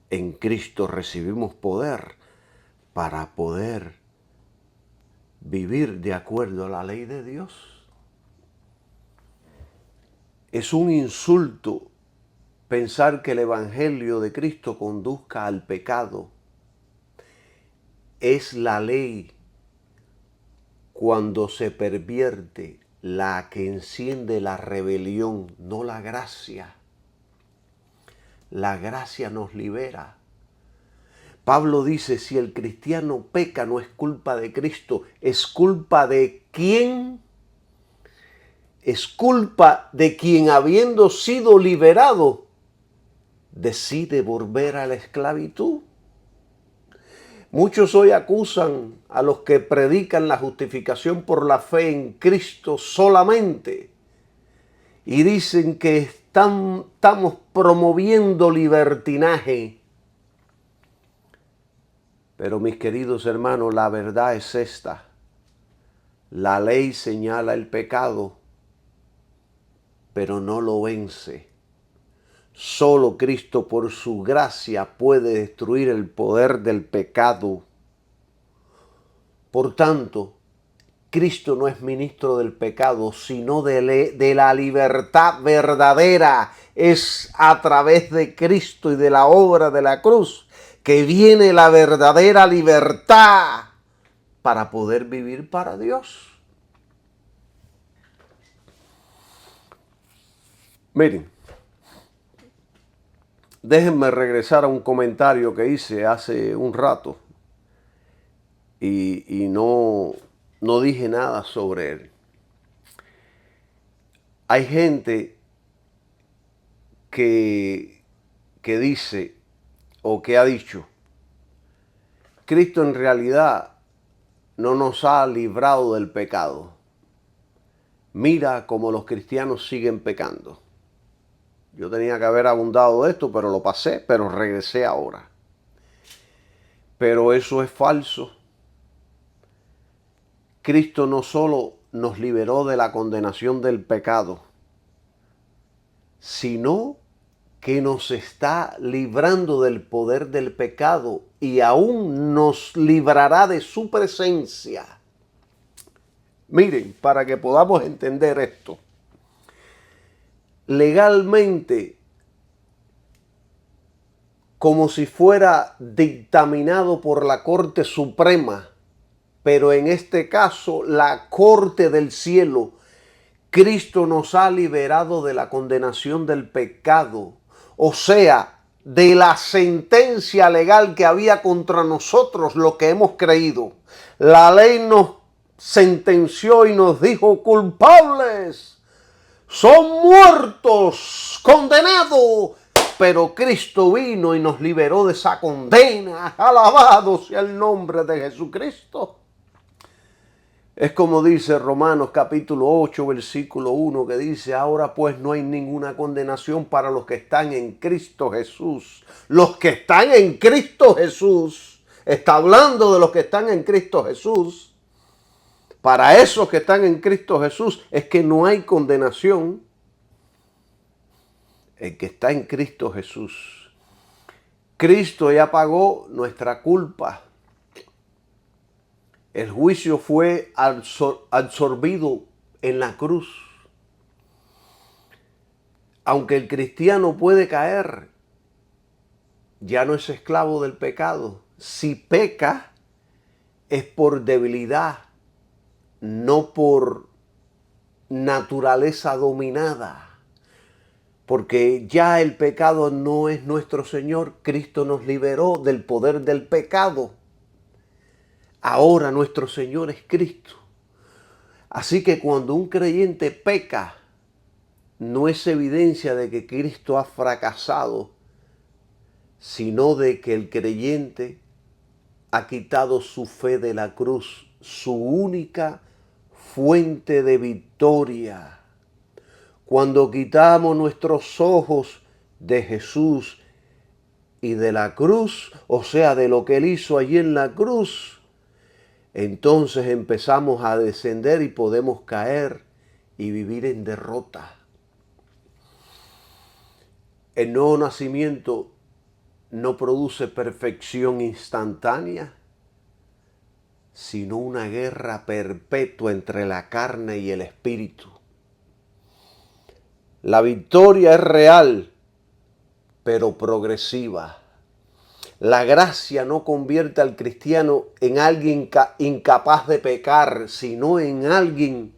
en Cristo recibimos poder para poder vivir de acuerdo a la ley de Dios. Es un insulto pensar que el Evangelio de Cristo conduzca al pecado. Es la ley cuando se pervierte la que enciende la rebelión, no la gracia. La gracia nos libera. Pablo dice, si el cristiano peca no es culpa de Cristo, es culpa de quién. Es culpa de quien, habiendo sido liberado, decide volver a la esclavitud. Muchos hoy acusan a los que predican la justificación por la fe en Cristo solamente y dicen que estamos promoviendo libertinaje. Pero mis queridos hermanos, la verdad es esta. La ley señala el pecado, pero no lo vence. Solo Cristo por su gracia puede destruir el poder del pecado. Por tanto, Cristo no es ministro del pecado, sino de la libertad verdadera. Es a través de Cristo y de la obra de la cruz que viene la verdadera libertad para poder vivir para Dios. Miren, déjenme regresar a un comentario que hice hace un rato y no dije nada sobre él. Hay gente que dice o que ha dicho, Cristo en realidad no nos ha librado del pecado. Mira cómo los cristianos siguen pecando. Yo tenía que haber abundado de esto, pero lo pasé, pero regresé ahora. Pero eso es falso. Cristo no solo nos liberó de la condenación del pecado, sino que nos está librando del poder del pecado y aún nos librará de su presencia. Miren, para que podamos entender esto, legalmente, como si fuera dictaminado por la Corte Suprema, pero en este caso la Corte del Cielo, Cristo nos ha liberado de la condenación del pecado, o sea, de la sentencia legal que había contra nosotros, lo que hemos creído. La ley nos sentenció y nos dijo culpables, son muertos, condenados. Pero Cristo vino y nos liberó de esa condena. Alabado sea el nombre de Jesucristo. Es como dice Romanos capítulo 8, versículo 1, que dice, ahora pues no hay ninguna condenación para los que están en Cristo Jesús. Los que están en Cristo Jesús, está hablando de los que están en Cristo Jesús. Para esos que están en Cristo Jesús es que no hay condenación. El que está en Cristo Jesús. Cristo ya pagó nuestra culpa. El juicio fue absorbido en la cruz. Aunque el cristiano puede caer, ya no es esclavo del pecado. Si peca, es por debilidad, no por naturaleza dominada. Porque ya el pecado no es nuestro Señor. Cristo nos liberó del poder del pecado. Ahora nuestro Señor es Cristo. Así que cuando un creyente peca, no es evidencia de que Cristo ha fracasado, sino de que el creyente ha quitado su fe de la cruz, su única fuente de victoria. Cuando quitamos nuestros ojos de Jesús y de la cruz, o sea, de lo que Él hizo allí en la cruz, entonces empezamos a descender y podemos caer y vivir en derrota. El nuevo nacimiento no produce perfección instantánea, sino una guerra perpetua entre la carne y el espíritu. La victoria es real, pero progresiva. La gracia no convierte al cristiano en alguien incapaz de pecar, sino en alguien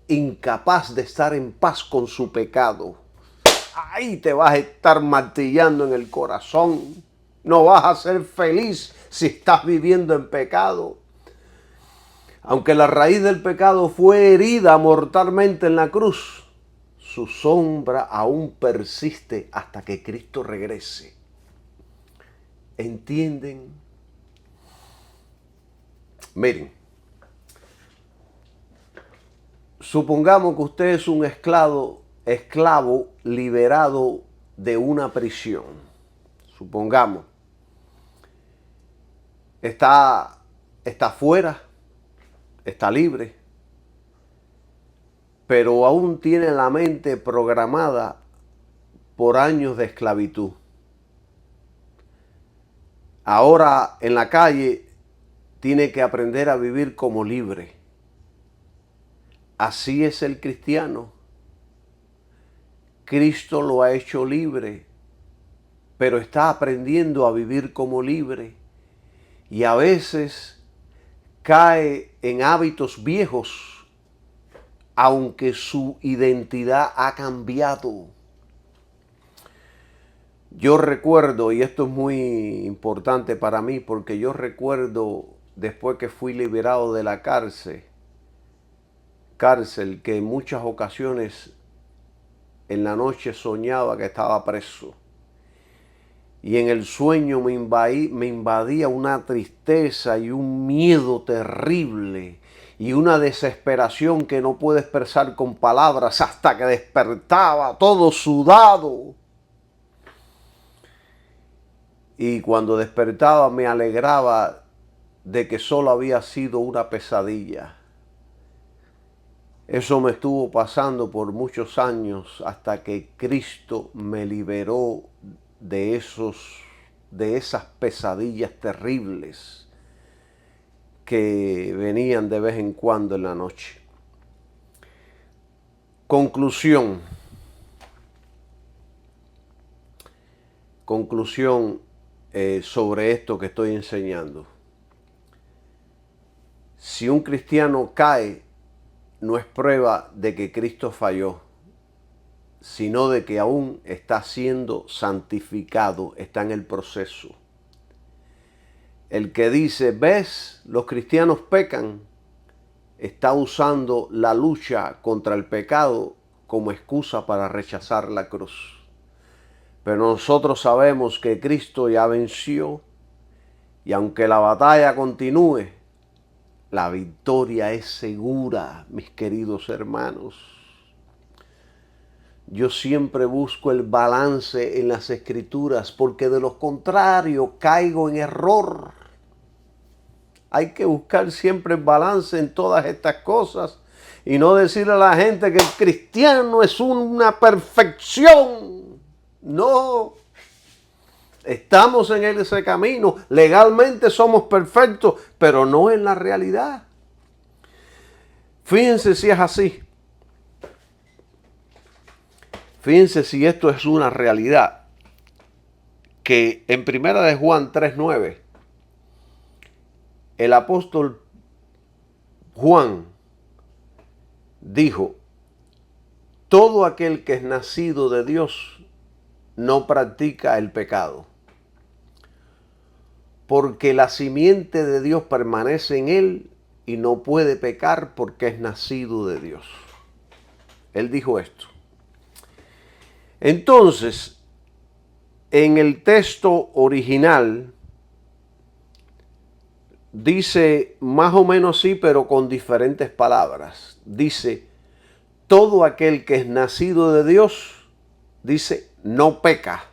incapaz de estar en paz con su pecado. Ahí te vas a estar martillando en el corazón. No vas a ser feliz si estás viviendo en pecado. Aunque la raíz del pecado fue herida mortalmente en la cruz, su sombra aún persiste hasta que Cristo regrese. ¿Entienden? Miren, supongamos que usted es un esclavo liberado de una prisión. Supongamos, está fuera, está libre, pero aún tiene la mente programada por años de esclavitud. Ahora en la calle tiene que aprender a vivir como libre. Así es el cristiano. Cristo lo ha hecho libre, pero está aprendiendo a vivir como libre. Y a veces cae en hábitos viejos, aunque su identidad ha cambiado. Yo recuerdo, y esto es muy importante para mí, porque yo recuerdo después que fui liberado de la cárcel, que en muchas ocasiones en la noche soñaba que estaba preso. Y en el sueño me invadía una tristeza y un miedo terrible y una desesperación que no puedo expresar con palabras, hasta que despertaba todo sudado. Y cuando despertaba me alegraba de que solo había sido una pesadilla. Eso me estuvo pasando por muchos años hasta que Cristo me liberó de esas pesadillas terribles que venían de vez en cuando en la noche. Conclusión sobre esto que estoy enseñando. Si un cristiano cae, no es prueba de que Cristo falló, sino de que aún está siendo santificado, está en el proceso. El que dice, ves, los cristianos pecan, está usando la lucha contra el pecado como excusa para rechazar la cruz. Pero nosotros sabemos que Cristo ya venció, y aunque la batalla continúe, la victoria es segura, mis queridos hermanos. Yo siempre busco el balance en las Escrituras, porque de lo contrario caigo en error. Hay que buscar siempre el balance en todas estas cosas y no decirle a la gente que el cristiano es una perfección. No. Estamos en ese camino. Legalmente somos perfectos, pero no en la realidad. Fíjense si es así. Fíjense si esto es una realidad. Que en 1 de Juan 3:9, el apóstol Juan dijo, todo aquel que es nacido de Dios no practica el pecado, porque la simiente de Dios permanece en él y no puede pecar porque es nacido de Dios. Él dijo esto. Entonces, en el texto original dice más o menos sí, pero con diferentes palabras. Dice, todo aquel que es nacido de Dios, dice, no peca.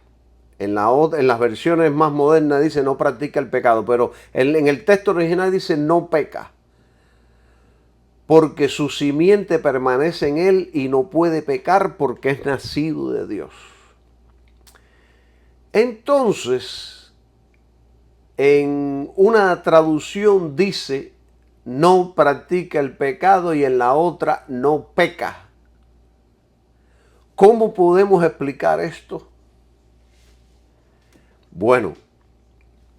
En las versiones más modernas dice no practica el pecado, pero en el texto original dice no peca, porque su simiente permanece en él y no puede pecar porque es nacido de Dios. Entonces, en una traducción dice no practica el pecado y en la otra no peca. ¿Cómo podemos explicar esto? Bueno,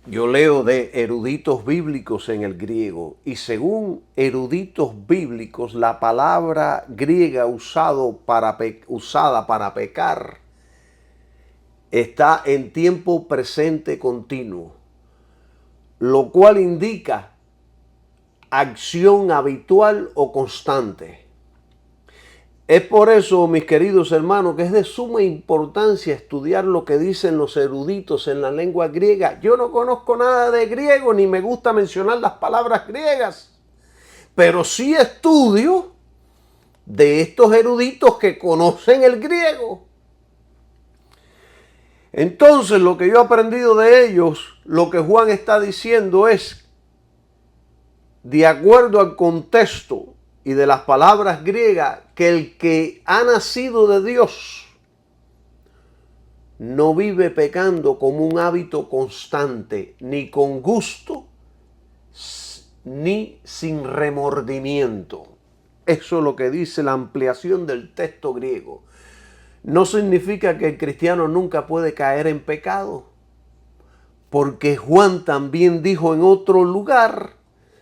yo leo de eruditos bíblicos en el griego y según eruditos bíblicos la palabra griega usada para pecar está en tiempo presente continuo, lo cual indica acción habitual o constante. Es por eso, mis queridos hermanos, que es de suma importancia estudiar lo que dicen los eruditos en la lengua griega. Yo no conozco nada de griego, ni me gusta mencionar las palabras griegas, pero sí estudio de estos eruditos que conocen el griego. Entonces, lo que yo he aprendido de ellos, lo que Juan está diciendo es, de acuerdo al contexto y de las palabras griegas, que el que ha nacido de Dios no vive pecando como un hábito constante, ni con gusto, ni sin remordimiento. Eso es lo que dice la ampliación del texto griego. No significa que el cristiano nunca puede caer en pecado, porque Juan también dijo en otro lugar,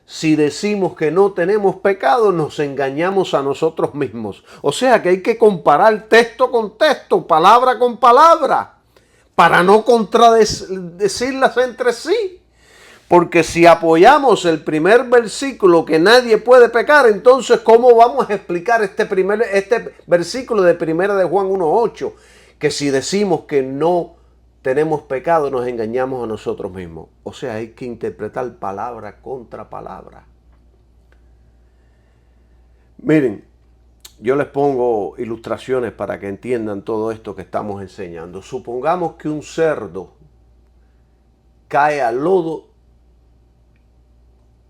si decimos que no tenemos pecado, nos engañamos a nosotros mismos. O sea que hay que comparar texto con texto, palabra con palabra, para no contradecirlas entre sí. Porque si apoyamos el primer versículo que nadie puede pecar, entonces ¿cómo vamos a explicar este versículo de primera de Juan 1:8? Que si decimos que no tenemos pecado, nos engañamos a nosotros mismos. O sea, hay que interpretar palabra contra palabra. Miren, yo les pongo ilustraciones para que entiendan todo esto que estamos enseñando. Supongamos que un cerdo cae al lodo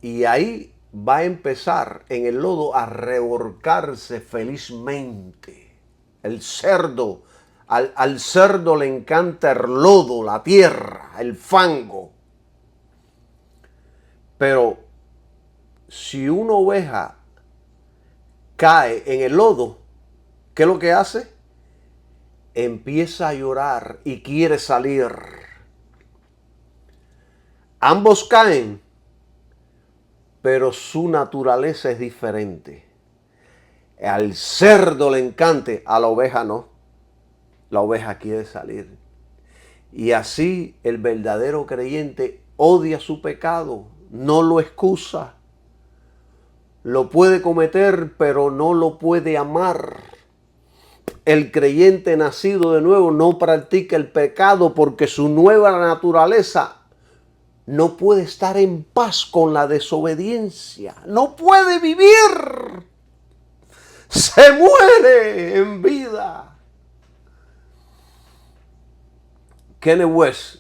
y ahí va a empezar en el lodo a revolcarse felizmente. El cerdo, al cerdo le encanta el lodo, la tierra, el fango. Pero si una oveja cae en el lodo, ¿qué es lo que hace? Empieza a llorar y quiere salir. Ambos caen, pero su naturaleza es diferente. Al cerdo le encanta, a la oveja no. La oveja quiere salir. Y así el verdadero creyente odia su pecado, no lo excusa. Lo puede cometer, pero no lo puede amar. El creyente nacido de nuevo no practica el pecado porque su nueva naturaleza no puede estar en paz con la desobediencia. No puede vivir. Se muere en vida. Kenneth West,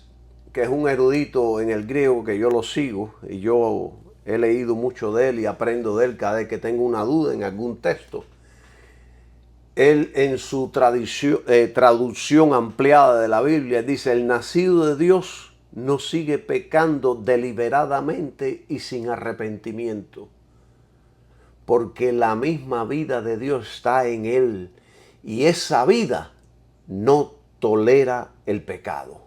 que es un erudito en el griego que yo lo sigo y yo he leído mucho de él y aprendo de él cada vez que tengo una duda en algún texto. Él en su traducción ampliada de la Biblia dice, el nacido de Dios no sigue pecando deliberadamente y sin arrepentimiento, porque la misma vida de Dios está en él y esa vida no tolera el pecado.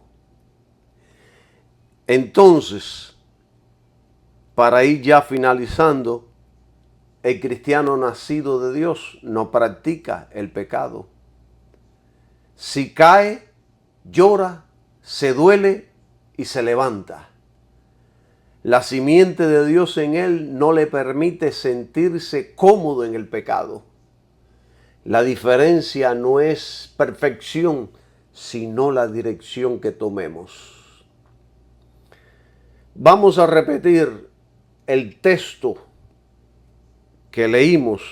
Entonces, para ir ya finalizando, el cristiano nacido de Dios no practica el pecado. Si cae, llora, se duele y se levanta. La simiente de Dios en él no le permite sentirse cómodo en el pecado. La diferencia no es perfección, sino la dirección que tomemos. Vamos a repetir el texto que leímos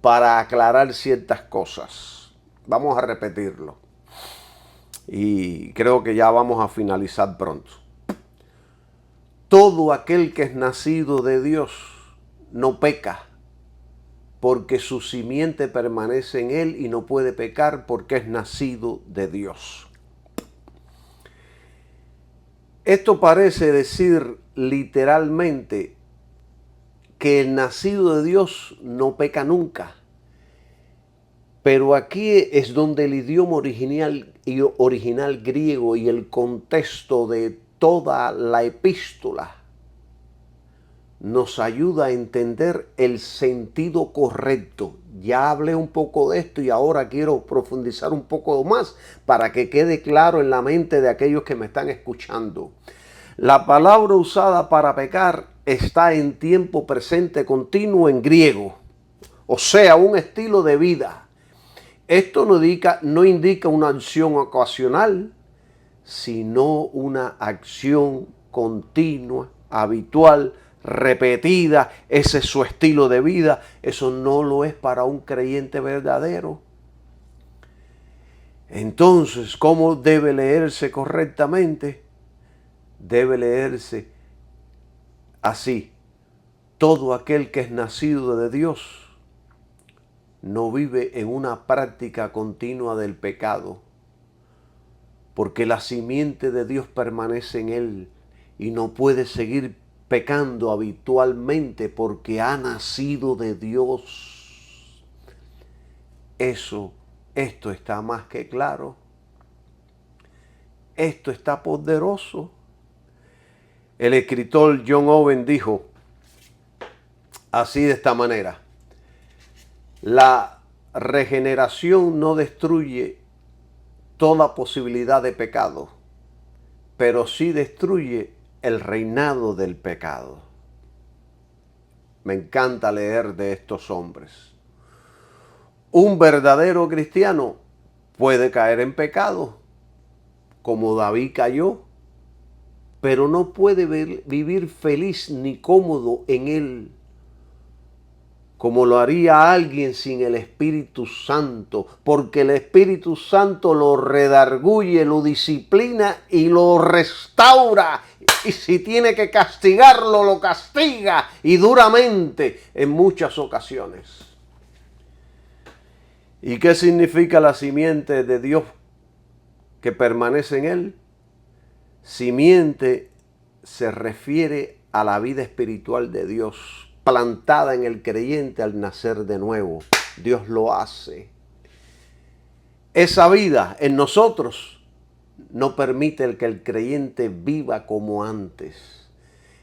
para aclarar ciertas cosas. Vamos a repetirlo. Y creo que ya vamos a finalizar pronto. Todo aquel que es nacido de Dios no peca, porque su simiente permanece en él y no puede pecar porque es nacido de Dios. Esto parece decir literalmente que el nacido de Dios no peca nunca. Pero aquí es donde el idioma original griego y el contexto de toda la epístola nos ayuda a entender el sentido correcto. Ya hablé un poco de esto y ahora quiero profundizar un poco más para que quede claro en la mente de aquellos que me están escuchando. La palabra usada para pecar está en tiempo presente continuo en griego, o sea, un estilo de vida. Esto no indica una acción ocasional, sino una acción continua, habitual, repetida. Ese es su estilo de vida. Eso no lo es para un creyente verdadero. Entonces, ¿cómo debe leerse correctamente? Debe leerse así: todo aquel que es nacido de Dios no vive en una práctica continua del pecado, porque la simiente de Dios permanece en él y no puede seguir pecando habitualmente porque ha nacido de Dios. Esto está más que claro. Esto está poderoso. El escritor John Owen dijo así, de esta manera: la regeneración no destruye toda posibilidad de pecado, pero sí destruye el reinado del pecado. Me encanta leer de estos hombres. Un verdadero cristiano puede caer en pecado, como David cayó, pero no puede vivir feliz ni cómodo en él, como lo haría alguien sin el Espíritu Santo, porque el Espíritu Santo lo redarguye, lo disciplina y lo restaura. Y si tiene que castigarlo, lo castiga, y duramente en muchas ocasiones. ¿Y qué significa la simiente de Dios que permanece en él? Simiente se refiere a la vida espiritual de Dios, plantada en el creyente al nacer de nuevo. Dios lo hace. Esa vida en nosotros no permite que el creyente viva como antes.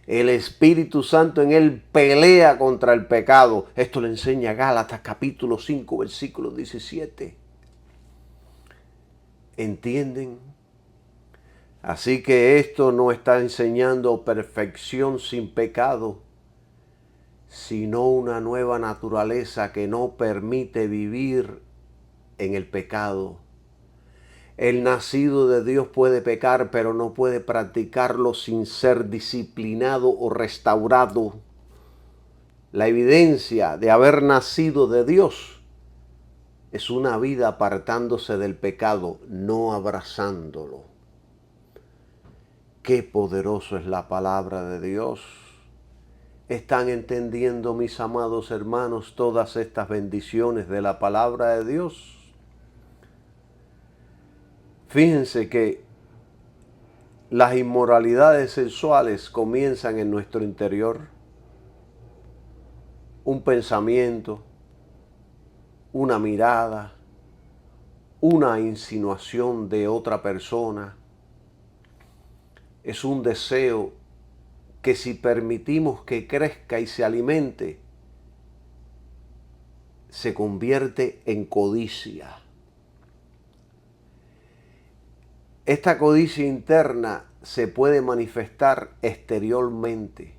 El Espíritu Santo en él pelea contra el pecado. Esto le enseña Gálatas capítulo 5, versículo 17. ¿Entienden? Así que esto no está enseñando perfección sin pecado, sino una nueva naturaleza que no permite vivir en el pecado. El nacido de Dios puede pecar, pero no puede practicarlo sin ser disciplinado o restaurado. La evidencia de haber nacido de Dios es una vida apartándose del pecado, no abrazándolo. Qué poderoso es la palabra de Dios. ¿Están entendiendo, mis amados hermanos, todas estas bendiciones de la palabra de Dios? Fíjense que las inmoralidades sexuales comienzan en nuestro interior. Un pensamiento, una mirada, una insinuación de otra persona. Es un deseo que, si permitimos que crezca y se alimente, se convierte en codicia. Esta codicia interna se puede manifestar exteriormente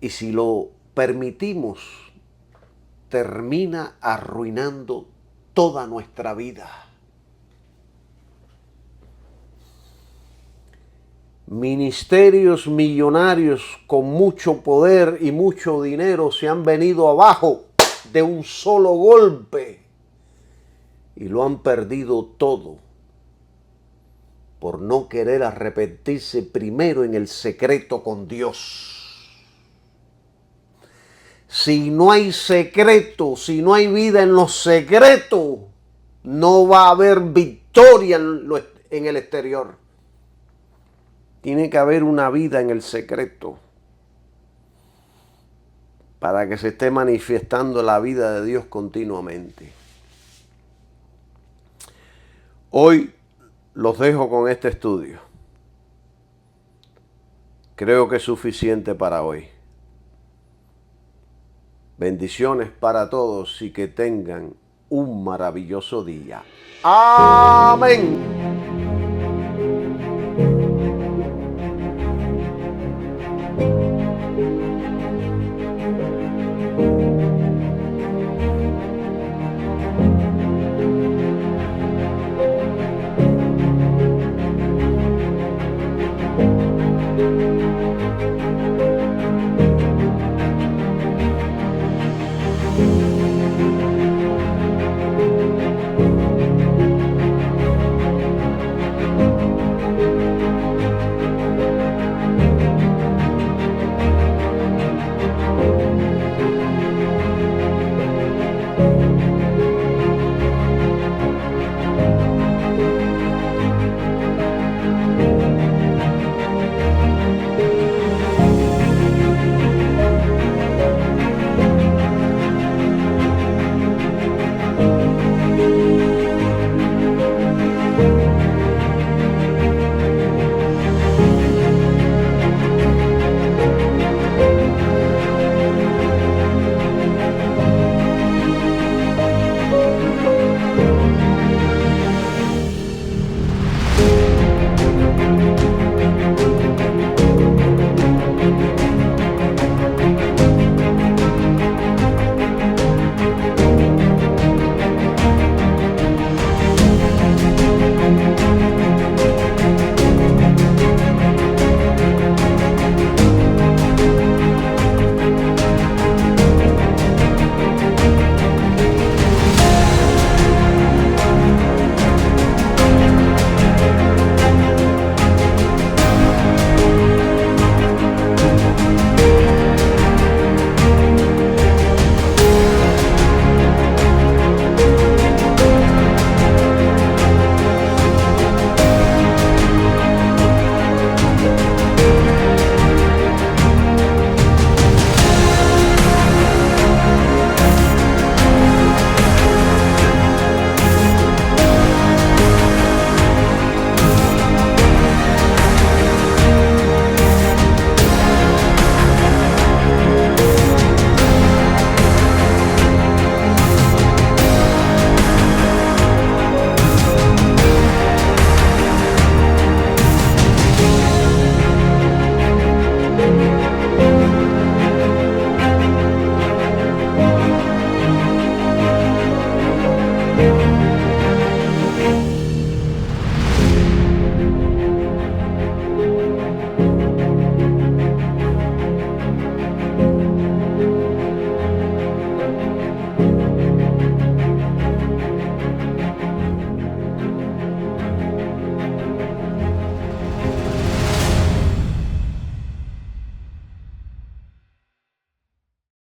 y, si lo permitimos, termina arruinando toda nuestra vida. Ministerios millonarios con mucho poder y mucho dinero se han venido abajo de un solo golpe y lo han perdido todo por no querer arrepentirse primero en el secreto con Dios. Si no hay secreto, si no hay vida en los secretos, no va a haber victoria en el exterior. Tiene que haber una vida en el secreto para que se esté manifestando la vida de Dios continuamente. Hoy los dejo con este estudio. Creo que es suficiente para hoy. Bendiciones para todos y que tengan un maravilloso día. Amén.